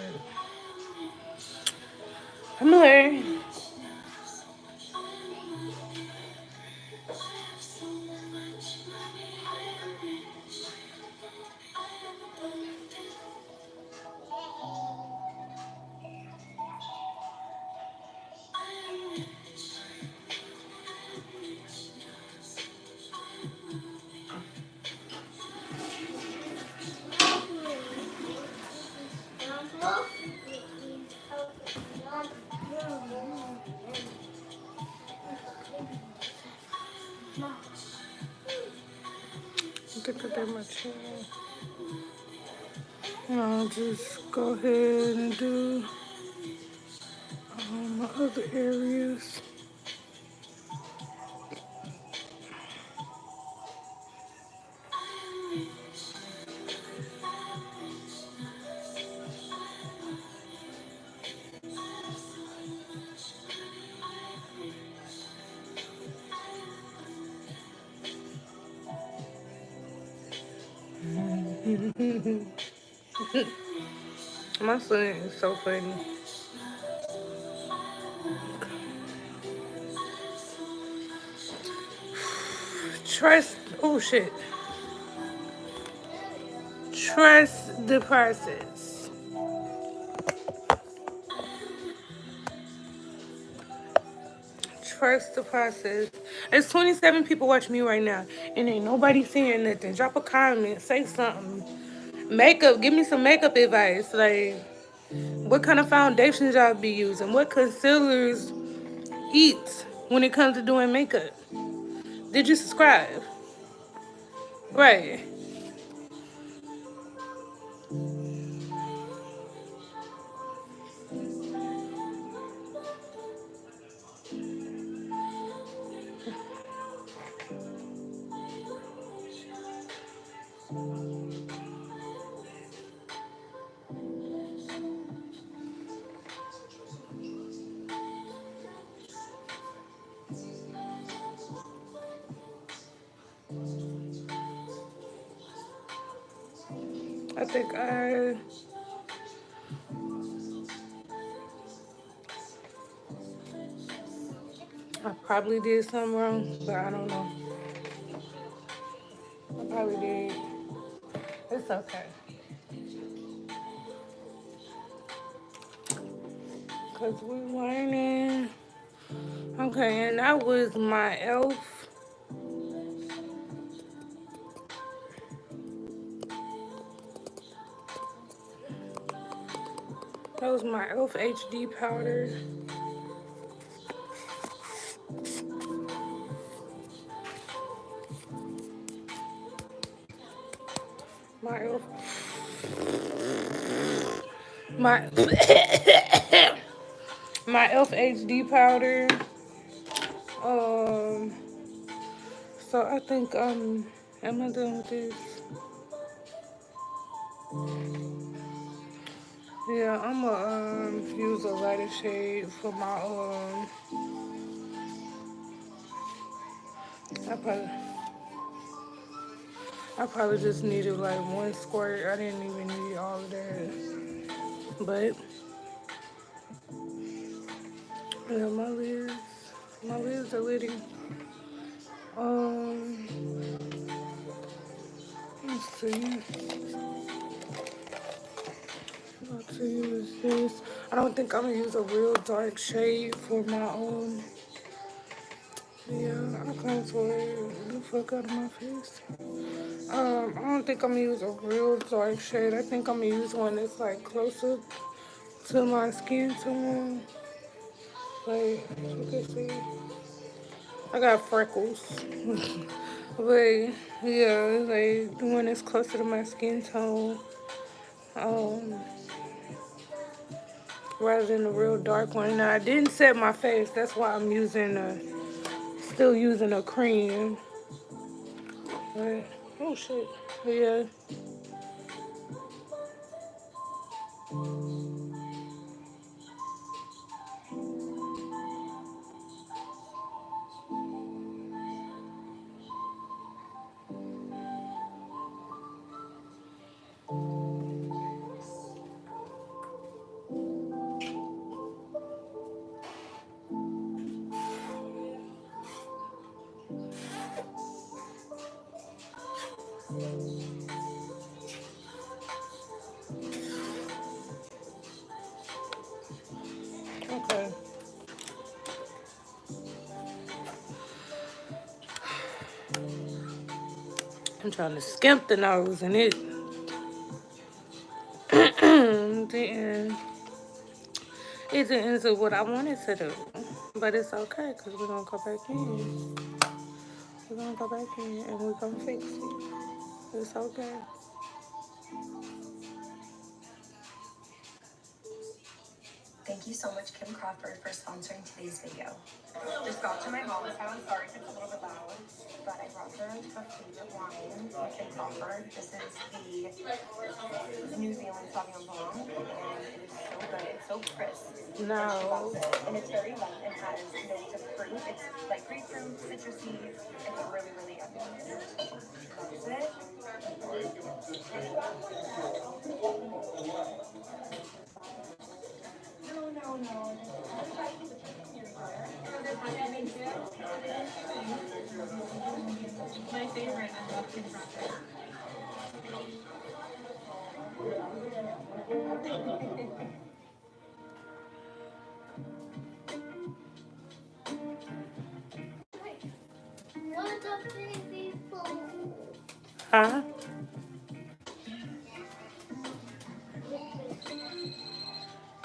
I'm learning. I think I did my chin. I'll just go ahead and do my other areas. My son is so funny. Trust, oh shit. Trust the process. Trust the process. There's 27 people watching me right now, and ain't nobody saying nothing. Drop a comment, say something. Makeup, give me some makeup advice. Like, what kind of foundations y'all be using? What concealers eat when it comes to doing makeup? Did you subscribe? Right. I think I probably did something wrong, but I don't know. I probably did. It's okay. Because we're learning. Okay, and that was my elf. That was my elf HD powder. My elf. My my elf HD powder. Um. So I think am I done with this? Yeah, I'm gonna use a lighter shade for my I probably I probably just needed like one squirt. I didn't even need all of that. But yeah, my lids are litty. Um, let's see. About to use this. I don't think I'm gonna use a real dark shade for my yeah, I contour the fuck out of my face. I don't think I'm gonna use a real dark shade. I think I'm gonna use one that's like closer to my skin tone. Like you can see, I got freckles. But yeah, like the one that's closer to my skin tone. Um, rather than the real dark one. Now I didn't set my face. That's why I'm still using a cream. But oh shit, but yeah. I'm trying to skimp the nose and it didn't do what I wanted to do. But it's okay because we're going to go back in. We're going to go back in and we're going to fix it. It's okay. Thank you so much, Kim Crawford, for sponsoring today's video. Just got to my mom's house. Sorry if it's a little bit loud, but I brought her her favorite wine from Kim Crawford. This is the New Zealand Sauvignon Blanc, and it is so good. It's so crisp. No. And it's very light and has notes of fruit. It's like grapefruit, citrusy. It's really, really yummy. Loves it. No. My favorite, I love Kim Crawford. Huh?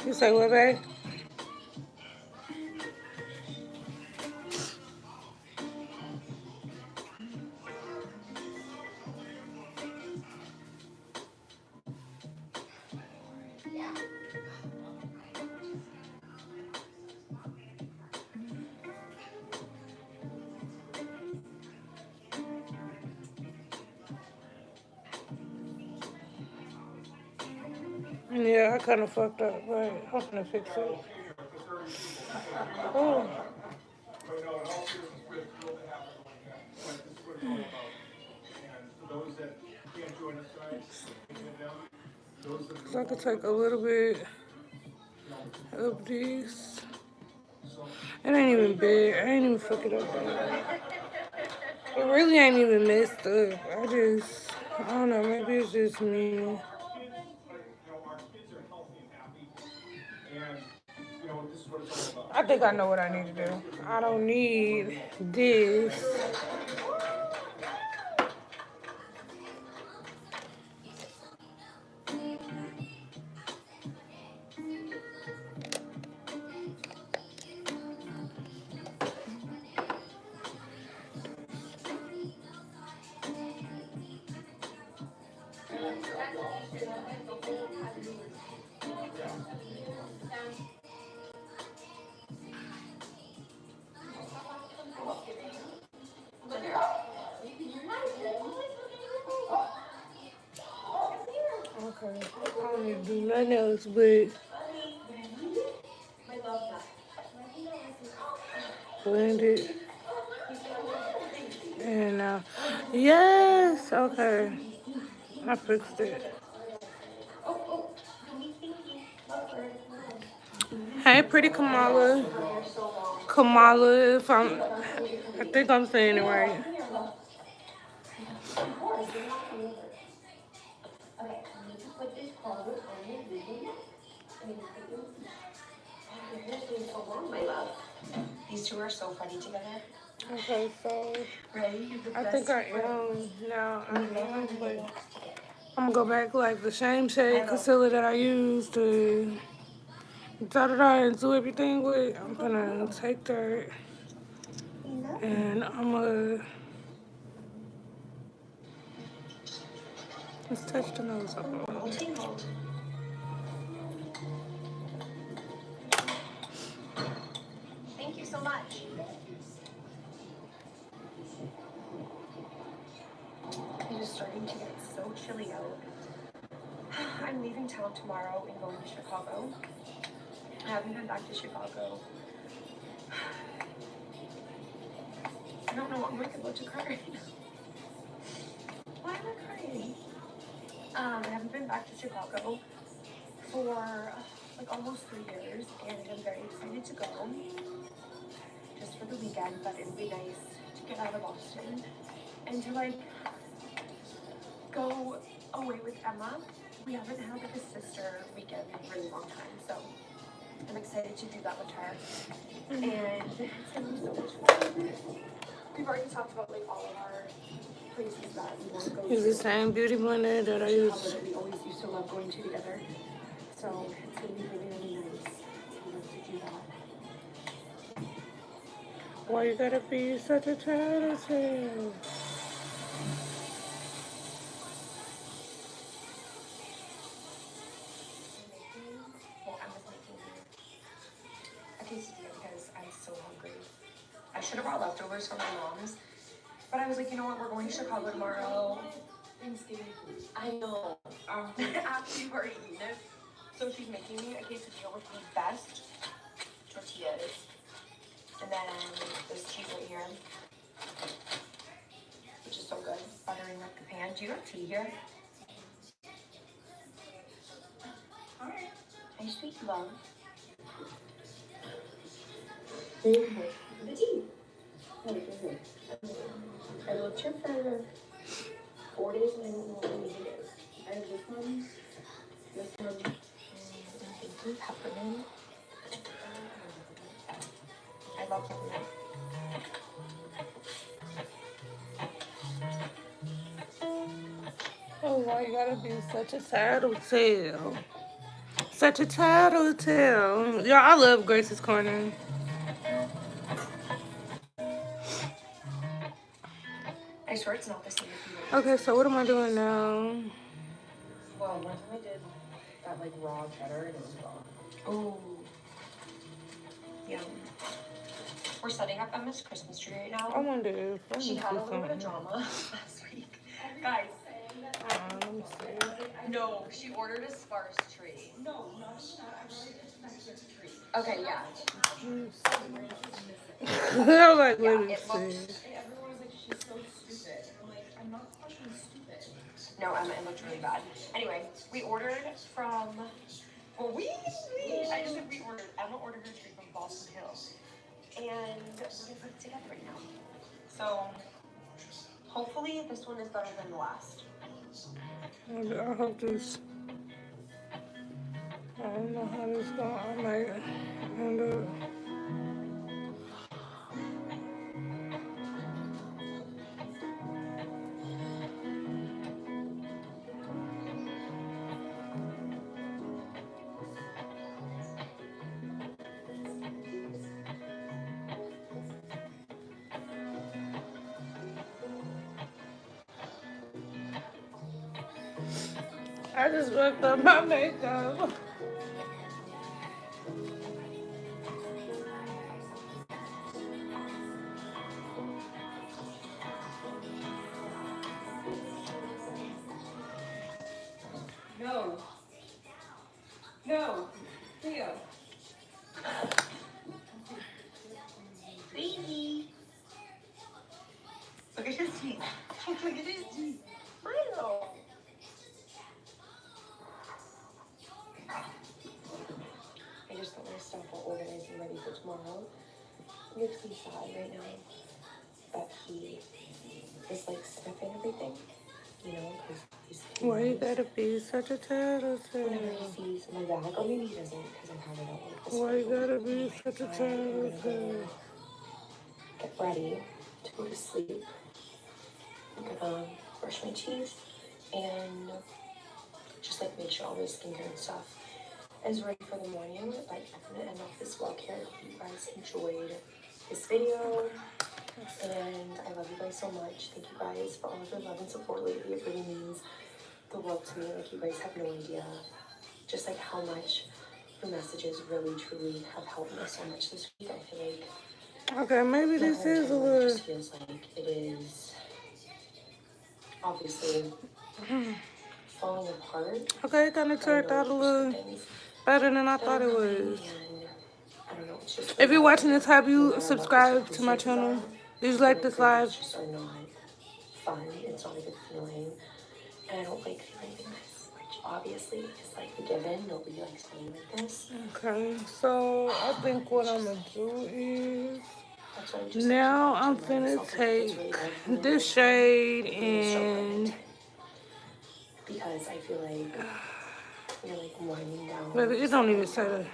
You say what, babe? Yeah, I kind of fucked up, but I'm gonna fix it. Oh. So I could take a little bit of this. It ain't even big. I ain't even fuck it up. It really ain't even messed up. I don't know, maybe it's just me. I think I know what I need to do. I don't need this. Okay, I don't need to do nothing else but blend it. And yes, okay, I fixed it. Hey, pretty Kamala. Kamala, I think I'm saying it right. These two are so funny together. Okay, so Ready? I think I am now. I am, but I'm gonna go back like the same shade concealer that I used to and do everything with. I'm gonna take that and I'm gonna let's touch the nose up a little bit. Thank you so much. It is starting to get so chilly out. I'm leaving town tomorrow and going to Chicago. I haven't been back to Chicago. I don't know, I'm like about to cry right now. Why am I crying? I haven't been back to Chicago for like almost 3 years, and I'm very excited to go just for the weekend, but it would be nice to get out of Boston and to like go away with Emma. We haven't had like a sister weekend in a really long time, so I'm excited to do that with her. And it's gonna be so much fun. We've already talked about like all of our places that we want to go Use to. the same beauty blender that I Couple use. that we always used to love going to together. So it's gonna be really, really nice to be able to do that. Why you gotta be such a tattletale? Well, I was making a quesadilla because I'm so hungry. I should have brought leftovers from my mom's, but I was like, you know what, we're going to Chicago tomorrow. Thanksgiving food. I know. After you've already eaten it. So she's making me a quesadilla with the best tortillas. And then this cheese right here, which is so good. Buttering up the pan. Do you have tea here? Alright. Hi, sweet love. The tea. I lived here for 4 days and I don't know what music is. I have this one, and thank you, peppermint. I love peppermint. Oh, why you gotta be such a tattletale? Such a tattletale. Y'all, I love Grace's Corner. I swear it's not the same if you Okay, so what am I doing now? Well, one time I did that like raw cheddar and it was raw. Ooh. Yum. We're setting up Emma's Christmas tree right I now. wonder if I She need to had do a little bit of something. drama last week. Guys. Let me see. No, she ordered a sparse tree. No, not that. I've already disconnected the tree. Okay, yeah. I was like, let me see. Everyone was like, she's so stupid. I'm like, I'm not fucking stupid. No, Emma, it looked really bad. Anyway, we ordered from, I just said we ordered. Emma ordered her tree from Boston Hills. And we're gonna put it together right now. So, hopefully this one is better than the last. I hope this. I don't know how this going. I might end up. I just fucked up my makeup. No. No. Theo. Baby. Look at his teeth. Look at his teeth. Milo. I just got my stuff all organized and ready for tomorrow. It makes me sad right now that he is like sniffing everything, you know, because he's Why you gotta be such a tattletale? whenever he sees my bag, or maybe he doesn't because I have it out like this. Why you gotta be such a tattletale? Get ready to go to sleep. I'm gonna brush my teeth and just like make sure all my skincare and stuff is ready for the morning. Like, I'm gonna end off this vlog here. I hope you guys enjoyed this video. And I love you guys so much. Thank you guys for all of your love and support lately. It really means the world to me. Like, you guys have no idea just like how much your messages really truly have helped me so much this week. I feel like Okay, maybe this is a little. just feels like it is obviously falling apart. Okay, it kind of turned out a little better than I thought it was. I don't know, it's just If you're watching this, have you subscribed to my channel? Did you like this live? just are not fun. It's not a good feeling. And I don't like feeling this, which obviously is like a given. Nobody likes feeling like this. Okay, so I think what I'm gonna do is That's why I'm just now I'm finna take this shade and because I feel like you're like winding down. baby, it don't even say that.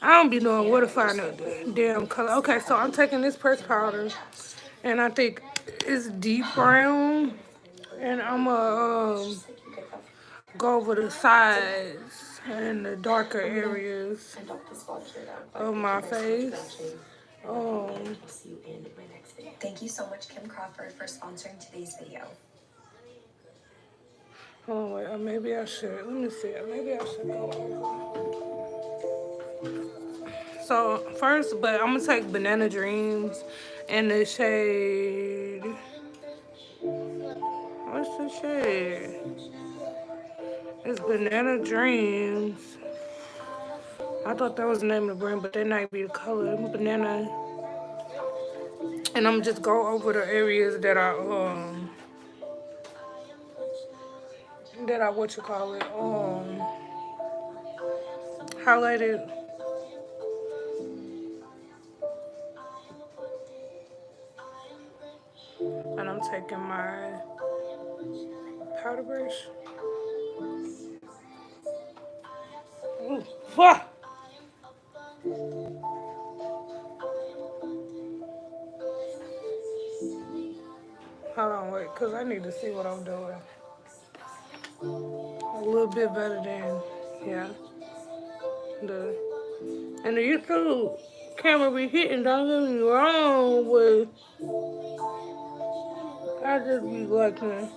I don't be knowing where to find the damn color. Okay, so I'm taking this pressed powder and I think it's deep brown And I'm gonna go over the sides and the darker areas of my face. Thank you so much, Kim Crawford, for sponsoring today's video. Oh wait, maybe I should. Let me see. Maybe I should go over. So first, but I'm gonna take Banana Dreams in the shade. What's the shade? It's Banana Dreams. I thought that was the name of the brand, but that might be the color. Banana. And I'm just go over the areas that I what you call it, highlighted. And I'm taking my powder brush. Ooh, fuck. Hold on, wait, because I need to see what I'm doing. A little bit better than, yeah. And the YouTube camera be hitting, don't get me wrong, but I just be liking.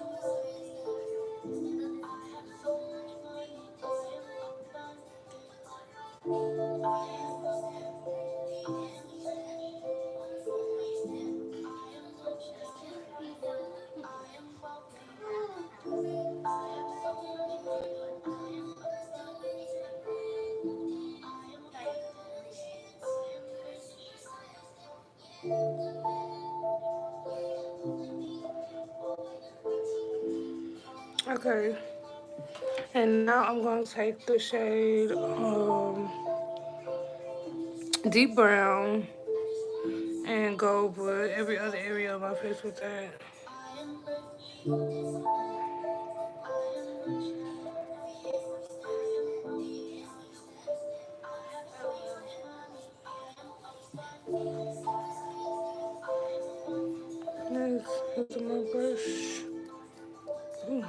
Okay. And now I'm going to take the shade Deep Brown and go over every other area of my face with that. Next, here's my brush. Ooh.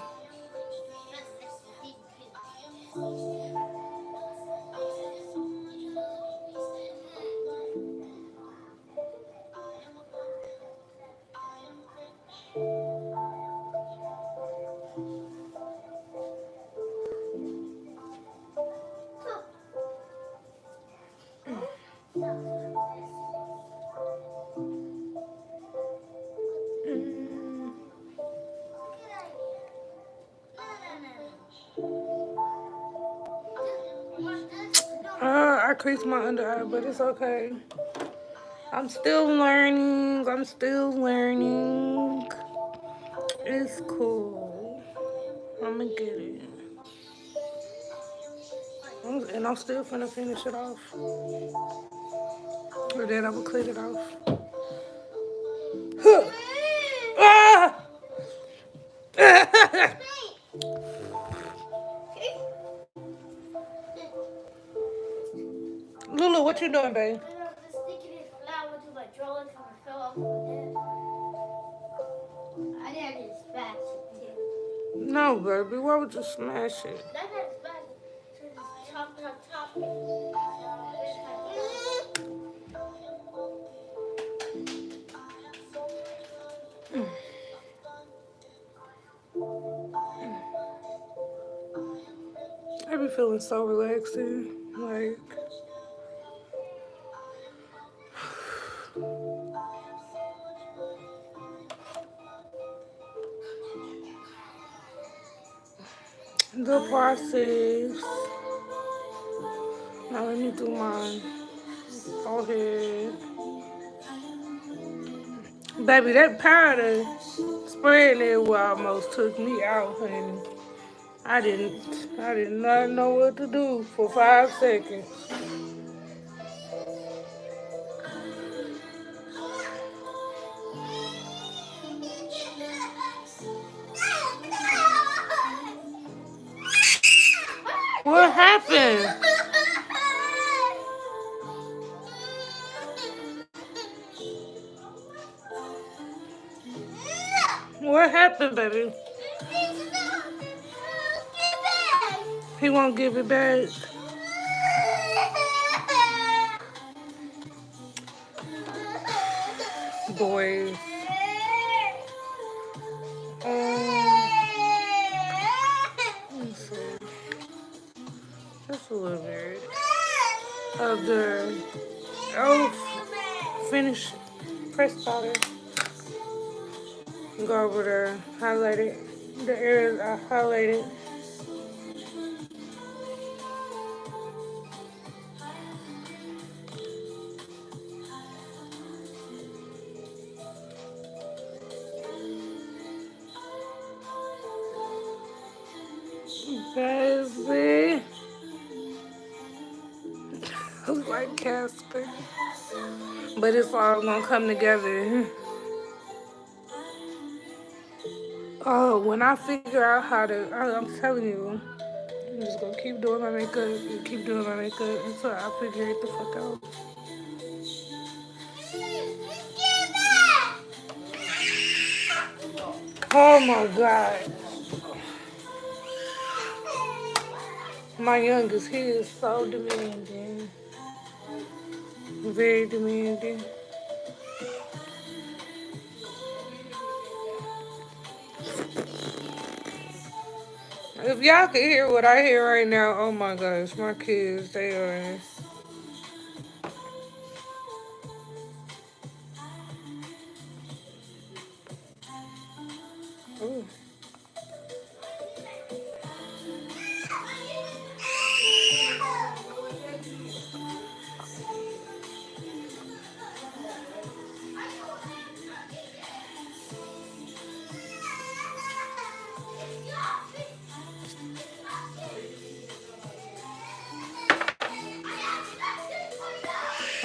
I creased my under eye, but it's okay. I'm still learning. It's cool. I'm gonna get it. And I'm still finna finish it off. Or then I will clean it off. Ah! Lulu, what you doing, babe? No, baby. Why would you smash it? I be feeling so relaxing. Like, the process. Now let me do my forehead. Baby, that powder spreading everywhere almost took me out, honey. I did not know what to do for 5 seconds. What happened? What happened, baby? He won't give it back. Boys. Let's see. Just a little bit of the finish press powder. Go over there, highlight it. The areas I highlighted. Baby. Looks like Casper. But it's all gonna come together. Oh, when I figure out how to, I'm telling you, I'm just gonna keep doing my makeup and keep doing my makeup until I figure it the fuck out. Oh my god. My youngest, he is so demanding. Very demanding. If y'all could hear what I hear right now, oh my gosh, my kids, they are. Ooh.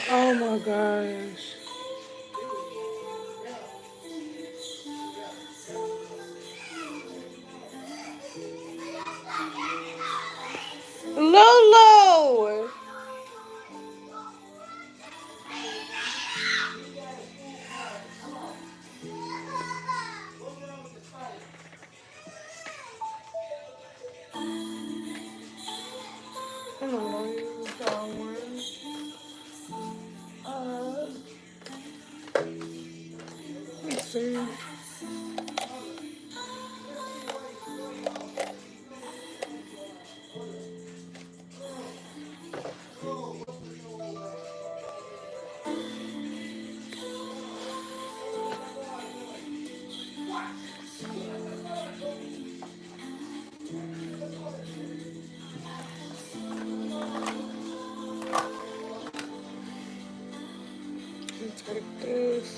Oh my gosh. Lolo! I don't know, you saw one. Let's see. Let's take this.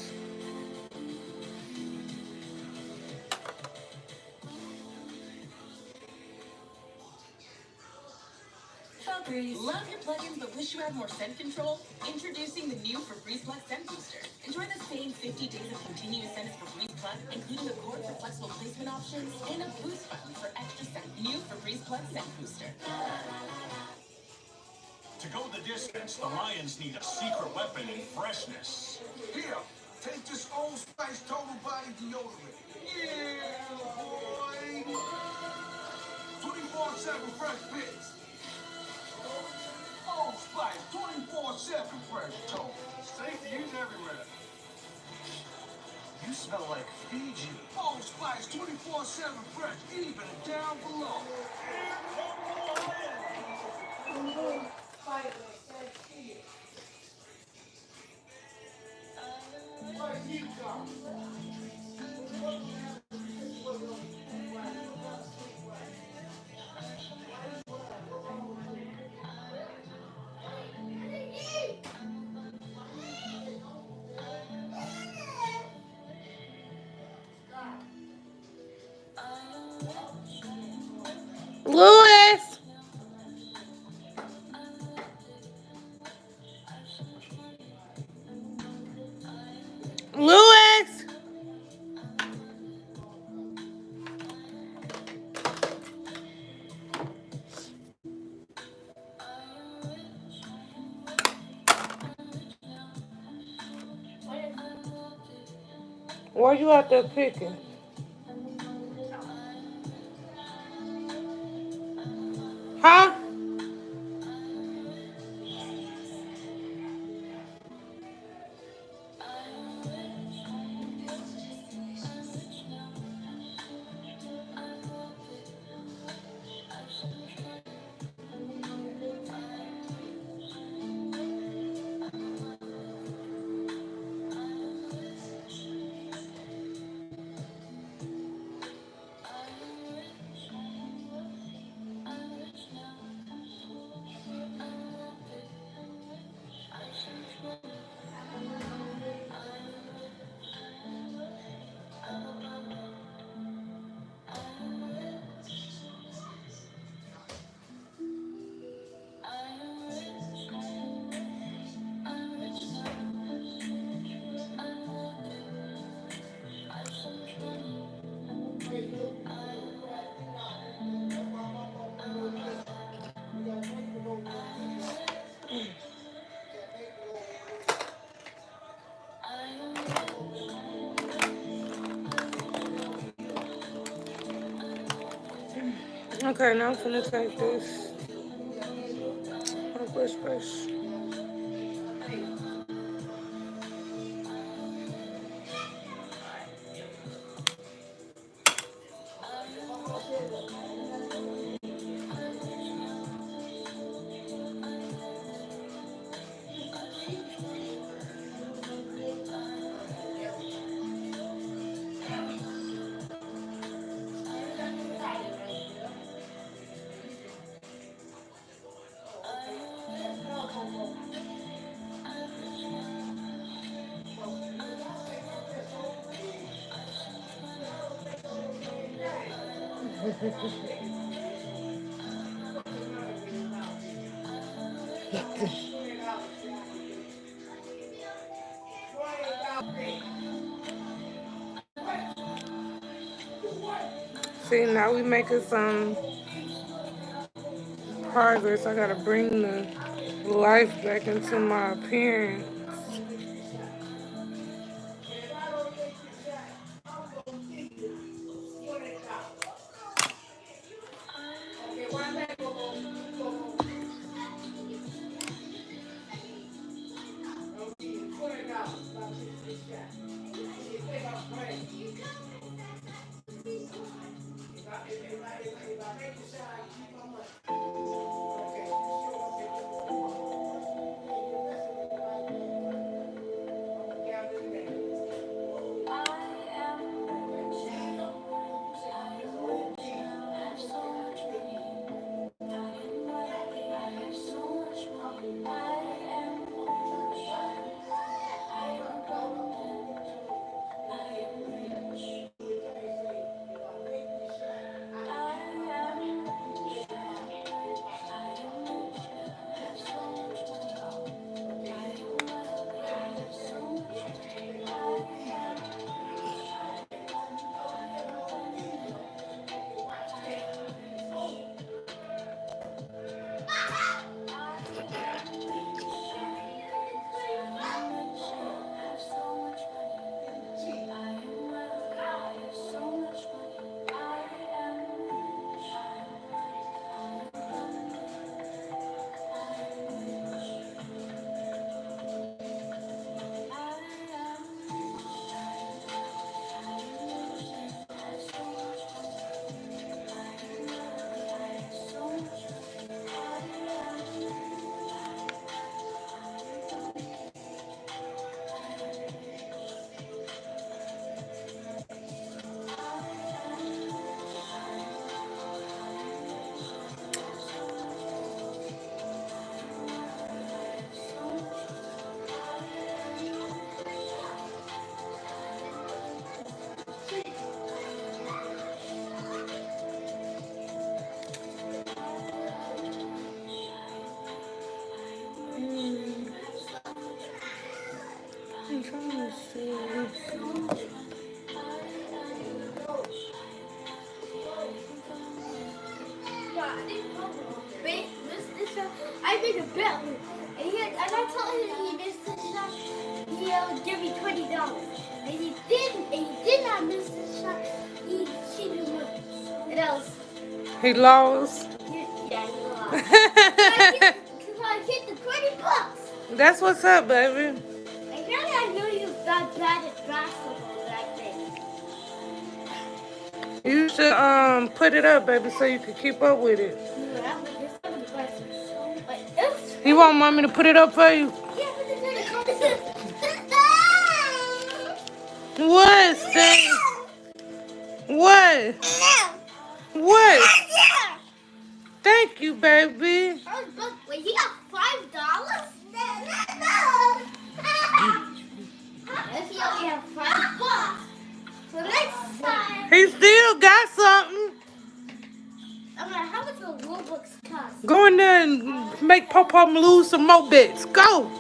Love your plugins but wish you had more scent control? Introducing the new Febreze Plug Scent Booster. Enjoy the same 50 days of continuous scent as Febreze Plug, including a cord for flexible placement options and a boost button for extra scent. New Febreze Plug Scent Booster. To go the distance, the Lions need a secret weapon in freshness. Here, take this Old Spice Total Body Deodorant. Yeah, boy. 24/7 fresh bits. Old Spice, 24/7 fresh total. Safe to use everywhere. You smell like Fiji. Old Spice, 24/7 fresh, even down below. Louis! Louis! Why you out there picking? Huh? Okay, now I'm gonna take this. My brush. See, now we making some progress. I gotta bring the life back into my appearance. I'm trying to see. I made a bet with him. And I told him he missed the shot, he'll give me $20. And he didn't, and he did not miss the shot. He cheated with me. And else? He lost. Yeah, he lost. I hit the 20 bucks. That's what's up, baby. And now I know you got bad at basketball that day. You should put it up, baby, so you can keep up with it. Yeah, but this one is You want mommy to put it up for you? Yeah, but it's gonna What, Steve? What? What? Thank you, baby. Wait, he got $5? If he only have $5. So next time. He still got something. I'm like, how much will Robux cost? Go in there and make Papa lose some more bets. Go.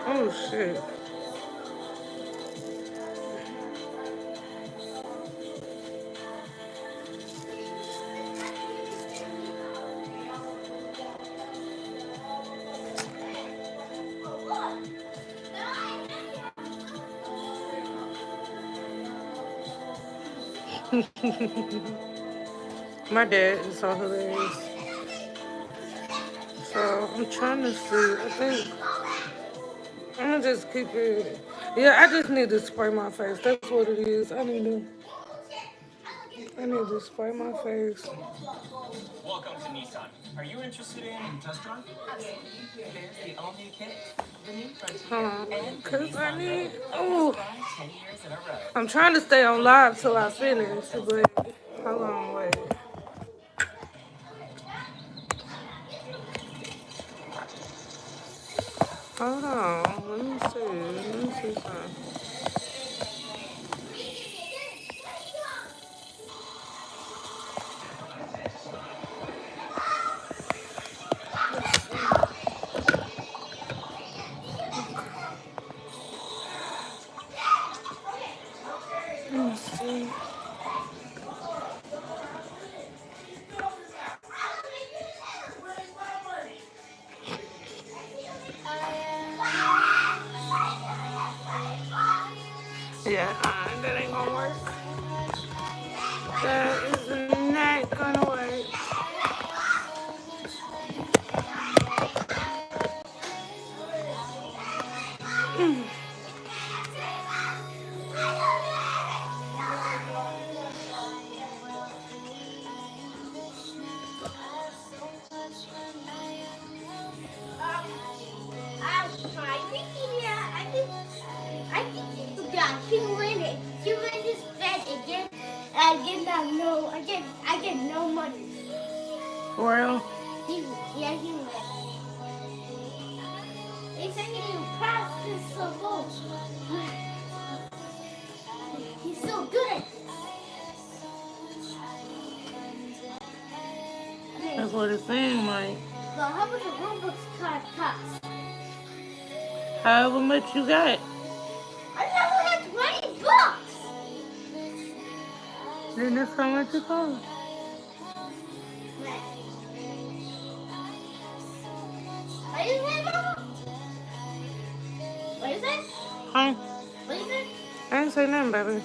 Oh, shit. My dad is so hilarious. So I'm trying to see. I think I'm gonna just keep it. Yeah, I just need to spray my face. That's what it is. I need to spray my face. Welcome to Nissan. Are you interested in test drive? Absolutely. There's the all-new kit, the new Frontier, and the Cause I Nissan need. Rogue. Oh, 10 years in a row. I'm trying to stay on live till I finish, but hold on, wait. Hold on. Let me see. Let me see something. Let me see. Yeah, that ain't gonna work. That is not gonna work. I think yeah, she win it. She win this bet again. I get no money. Well, Yeah, he win. They said he didn't pass this so low. He's so good at this. that's what it seemed like. So how much a Robux card cost? However much you got. I never had $20. Then that's how much it costs. What is it, Mama? What is it? Huh? What is it? I ain't say nothing, baby.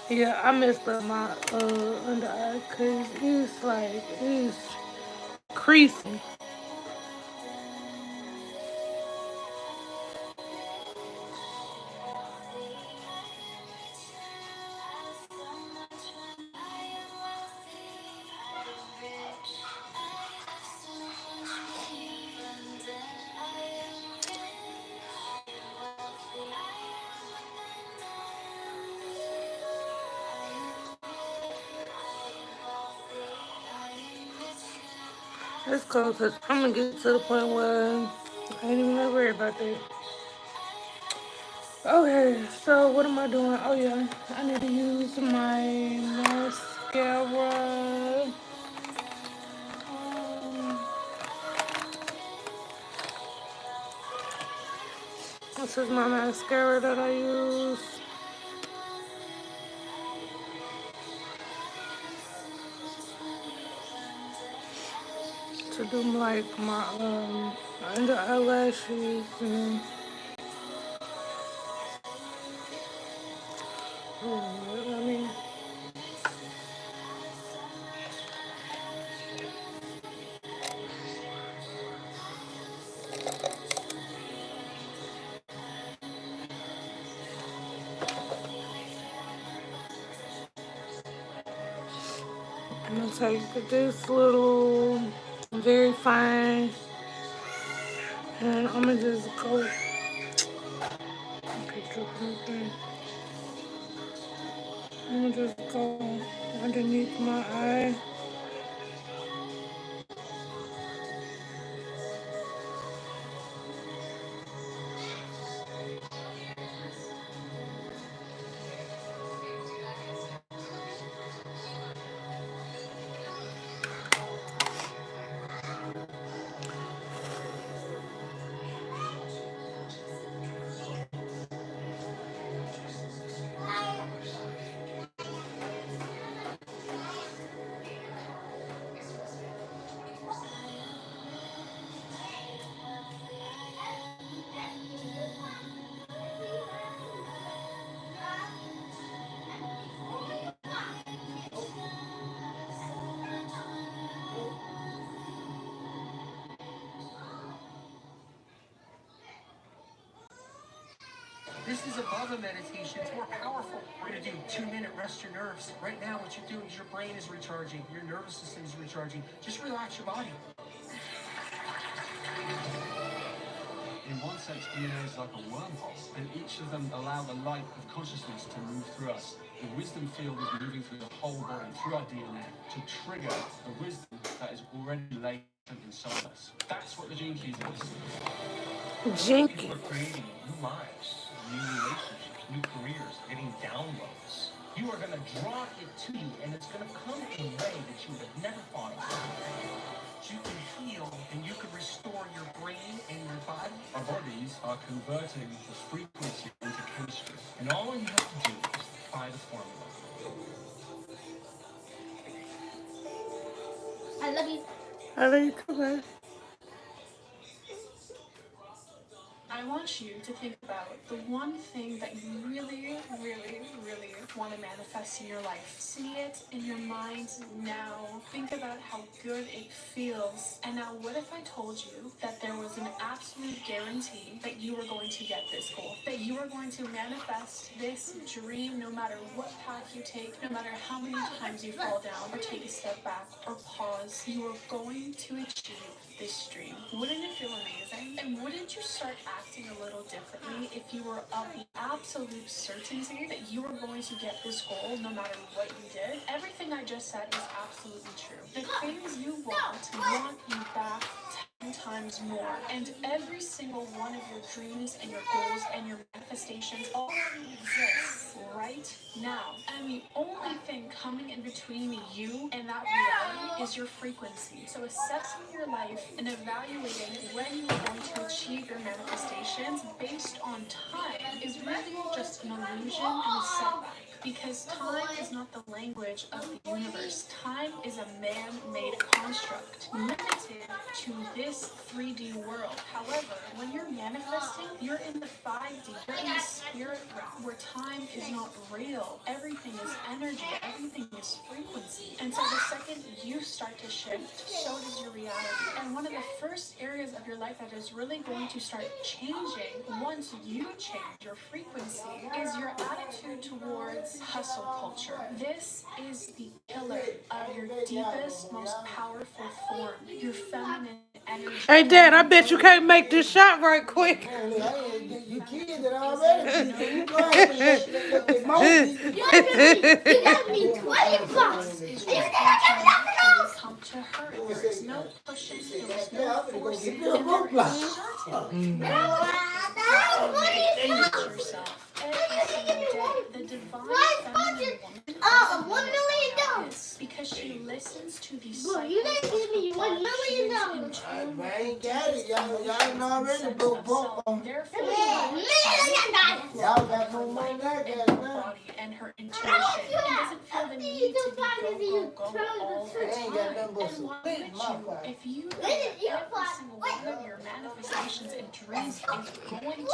Yeah, I messed up my under eye because it's like, it's creasing. Let's go, because I'm going to get to the point where I ain't even gonna worry about that. Okay, so what am I doing? Oh yeah, I need to use my mascara. This is my mascara that I use to do like my under eyelashes and I mean, I'm gonna take this little very fine and I'm gonna just go. Okay, I'm gonna just go underneath my eye. This is above a meditation. It's more powerful. We're going to do 2-minute rest your nerves. Right now, what you're doing is your brain is recharging. Your nervous system is recharging. Just relax your body. In one sense, DNA is like a wormhole, and each of them allow the light of consciousness to move through us. The wisdom field is moving through the whole body, through our DNA, to trigger the wisdom that is already latent inside us. That's what the gene keys is. Gene People are creating new lives, new relationships, new careers, getting downloads. You are going to draw it to you, and it's going to come in a way that you would have never thought of. You can heal and you can restore your brain and your body. Our bodies are converting the frequency into chemistry, and all you have to do is apply the formula. I love you. I love you too, babe. I want you to think about the one thing that you really, really, really want to manifest in your life. See it in your mind now. Think about how good it feels. And now what if I told you that there was an absolute guarantee that you were going to get this goal? That you are going to manifest this dream no matter what path you take, no matter how many times you fall down or take a step back or pause, you are going to achieve this dream. Wouldn't it feel amazing? And wouldn't you start acting a little differently if you were of the absolute certainty that you were going to get this goal no matter what you did? Everything I just said is absolutely true. The things you want you back 10 times more. And every single one of your dreams and your goals and your manifestations already exists right now. And the only thing coming in between you and that reality is your frequency. So assessing your life and evaluating when you are going to achieve your manifestations based on time is really just an illusion and a setback. Because time is not the language of the universe. Time is a man-made construct, limited to this 3D world. However, when you're manifesting, you're in the 5D, you're in the spirit realm, where time is not real. Everything is energy, everything is frequency. And so the second you start to shift, so does your reality. And one of the first areas of your life that is really going to start changing once you change your frequency is your attitude towards hustle culture. This is the killer of your deepest, most powerful form, your feminine energy. Hey, Dad, I bet you can't make this shot right quick. You kids it already. You go ahead and you got me 20 bucks. And you didn't give me nothing else. Come to her. There is no pushing, there is no forcing, and there is certain yourself every single day. The divine feminine woman $1 million. because she listens to these Look, you didn't give me $1 million. I ain't got it. Y'all already broke on. Therefore, y'all got more money than I got now. And her intuition. It doesn't feel the need to be go all the time. And why would you, if you know that every single one of your manifestations and dreams is going to come to you,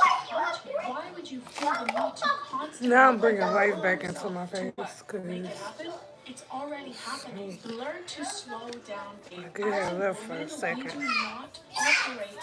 why would you feel the need to constantly Now I'm bringing life back into my face. make it happen? It's already happening. Learn to slow down, babe. I could have left for a second. We do not operate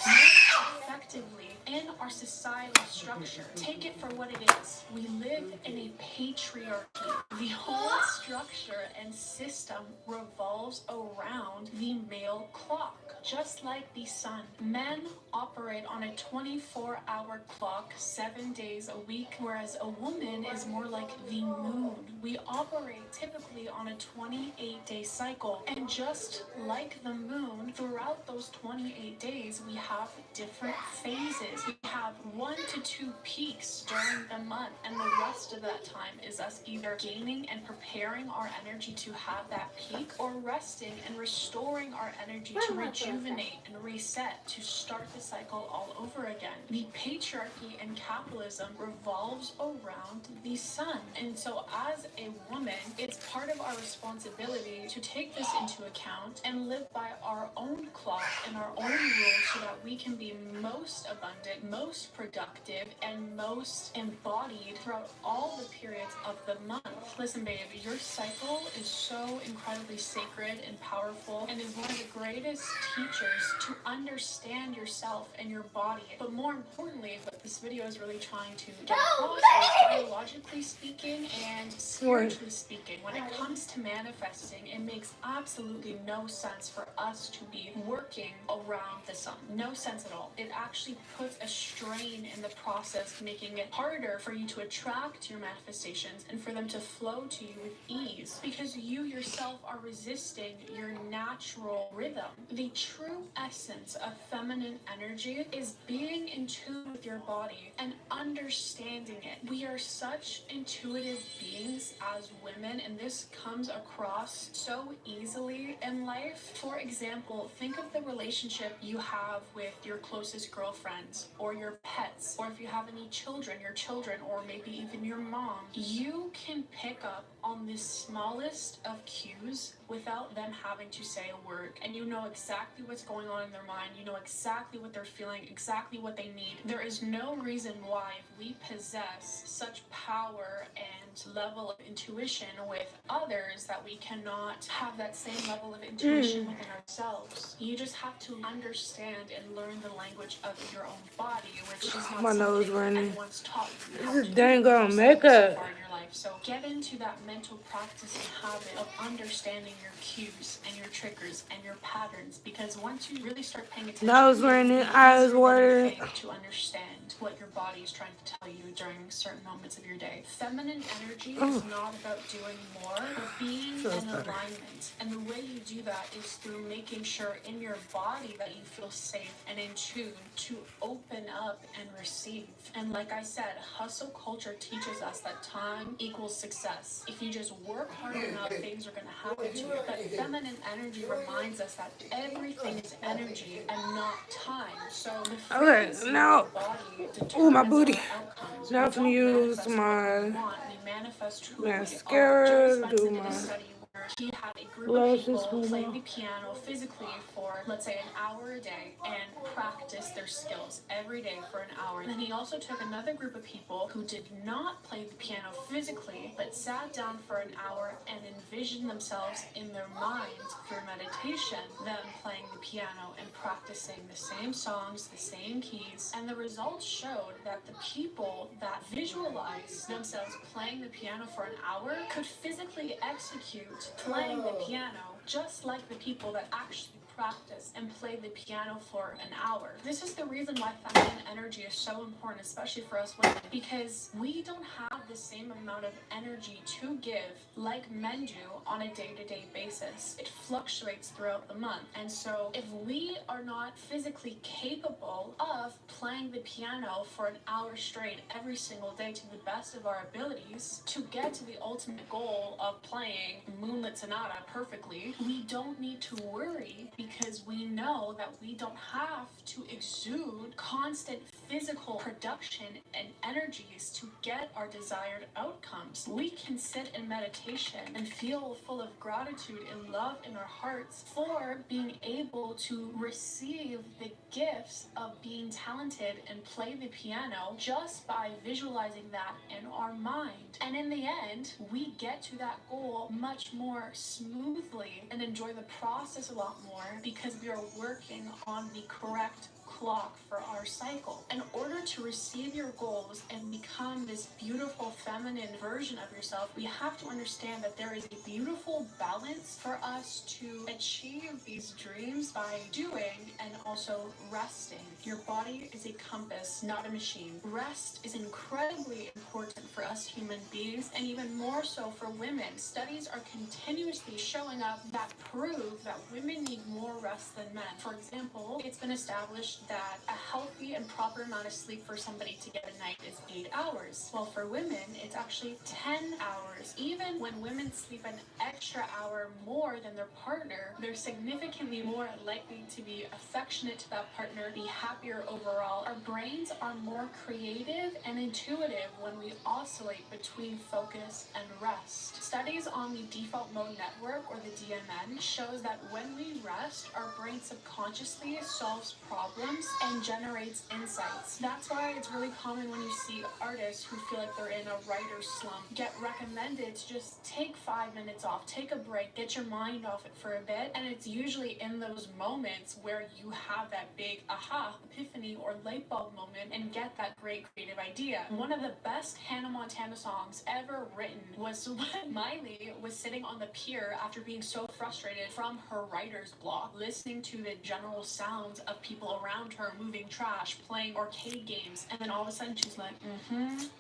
effectively in our societal structure. Take it for what it is. We live in a patriarchy. The whole structure and system revolves around the male clock. Just like the sun, men operate on a 24-hour clock 7 days a week, whereas a woman is more like the moon. We operate typically on a 28-day cycle, and just like the moon, throughout those 28 days, we have different phases. We have 1 to 2 peaks during the month, and the rest of that time is us either gaining and preparing our energy to have that peak, or resting and restoring our energy to rejuvenate and reset to start the cycle all over again. The patriarchy and capitalism revolves around the sun, and so as a woman, it's part of our responsibility to take this into account and live by our own clock and our own rules so that we can be most abundant, most productive, and most embodied throughout all the periods of the month. Listen, babe, your cycle is so incredibly sacred and powerful and is one of the greatest teachers to understand yourself and your body. But more importantly, what this video is really trying to get across is biologically speaking and spiritually speaking. When it comes to manifesting, it makes absolutely no sense for us to be working around the sun. No sense at all. It actually puts a strain in the process, making it harder for you to attract your manifestations and for them to flow to you with ease, because you yourself are resisting your natural rhythm. The true essence of feminine energy is being in tune with your body and understanding it. We are such intuitive beings as women, and this comes across so easily in life. For example, think of the relationship you have with your closest girlfriends or your pets, or if you have any children, your children, or maybe even your mom. You can pick up on the smallest of cues without them having to say a word, and you know exactly what's going on in their mind. You know exactly what they're feeling, exactly what they need. There is no reason why, if we possess such power and level of intuition with others, that we cannot have that same level of intuition within ourselves. You just have to understand and learn the language of your own body, which is not My nose something running. anyone's taught you how This to is do dang on so makeup. far in your life. So get into that mental practice and habit of understanding your cues and your triggers and your patterns, because once you really start paying attention, Nose running, eyes watering. to understand what your body is trying to tell you during certain moments of your day. Feminine energy is not about doing more, but being in alignment. And the way you do that is through making sure in your body that you feel safe and in tune to open up and receive. And like I said, hustle culture teaches us that time equals success. If you just work hard enough, things are going to happen to you. But feminine energy reminds us that everything is energy and not time. So the frequency now, of the body ooh, my determines booty. our outcomes. Now I'm We gonna don't use manifest what my we want, we manifest who we are. mascara Joe to Dispenza do did a my study where he had have a group of Love this people one play more. the piano physically for, let's say, an hour a day and practice their skills every day for an hour. And then he also took another group of people who did not play the piano physically, but sat down for an hour and envisioned themselves in their mind through meditation, them playing the piano and practicing the same songs, the same keys. And the results showed that the people that visualized themselves playing the piano for an hour could physically execute playing the piano just like the people that actually practice and play the piano for an hour. This is the reason why feminine energy is so important, especially for us women, because we don't have the same amount of energy to give like men do on a day-to-day basis. It fluctuates throughout the month. And so if we are not physically capable of playing the piano for an hour straight every single day to the best of our abilities to get to the ultimate goal of playing Moonlit Sonata perfectly, we don't need to worry, because we know that we don't have to exude constant physical production and energies to get our desired outcomes. We can sit in meditation and feel full of gratitude and love in our hearts for being able to receive the gifts of being talented and play the piano just by visualizing that in our mind. And in the end, we get to that goal much more smoothly and enjoy the process a lot more because we are working on the correct clock for our cycle. In order to receive your goals and become this beautiful feminine version of yourself, we have to understand that there is a beautiful balance for us to achieve these dreams by doing and also resting. Your body is a compass, not a machine. Rest is incredibly important for us human beings, and even more so for women. Studies are continuously showing up that prove that women need more rest than men. For example, it's been established that a healthy and proper amount of sleep for somebody to get a night is 8 hours. Well, for women, it's actually 10 hours. Even when women sleep an extra hour more than their partner, they're significantly more likely to be affectionate to that partner, be happier overall. Our brains are more creative and intuitive when we oscillate between focus and rest. Studies on the default mode network, or the DMN, shows that when we rest, our brain subconsciously solves problems and generates insights. That's why it's really common when you see artists who feel like they're in a writer's slump get recommended to just take 5 minutes off, take a break, get your mind off it for a bit. And it's usually in those moments where you have that big aha, epiphany, or light bulb moment and get that great creative idea. One of the best Hannah Montana songs ever written was when Miley was sitting on the pier after being so frustrated from her writer's block, listening to the general sounds of people around her moving trash, playing arcade games, and then all of a sudden she's like,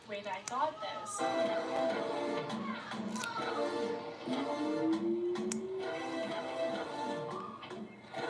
wait, I got this.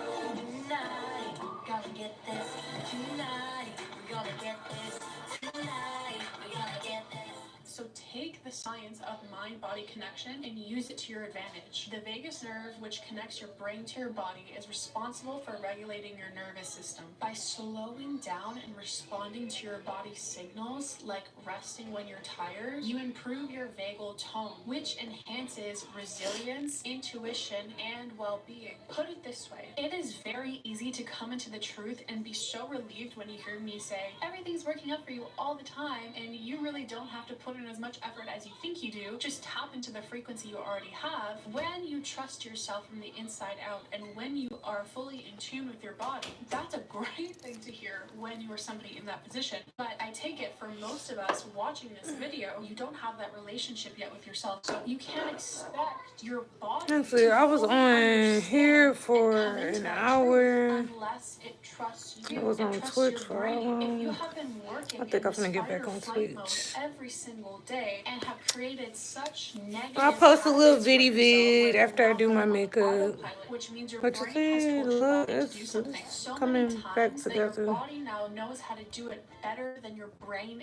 Tonight, gotta get this. Tonight, we're gonna get this. Tonight, we're gonna get this. So take the science of mind-body connection and use it to your advantage. The vagus nerve, which connects your brain to your body, is responsible for regulating your nervous system. By slowing down and responding to your body's signals, like resting when you're tired, you improve your vagal tone, which enhances resilience, intuition, and well-being. Put it this way, it is very easy to come into the truth and be so relieved when you hear me say, everything's working out for you all the time, and you really don't have to put in as much effort as you think you do. Just tap into the frequency you already have. When you trust yourself from the inside out, and when you are fully in tune with your body, that's a great thing to hear when you are somebody in that position. But I take it for most of us watching this video, you don't have that relationship yet with yourself, so you can't expect your body Honestly, I was on here for an hour. unless it trusts you. I was on Twitch for how If you long? have been working I think I'm in gonna this get fight back or on flight mode Twitch. every single day and have created such negative I'll post a little habits for bitty yourself vid where after I you're do now my on makeup. autopilot, which means your But you brain has see, told your look, body to do it's something so many coming back times that your together. body now knows how to do it better than your brain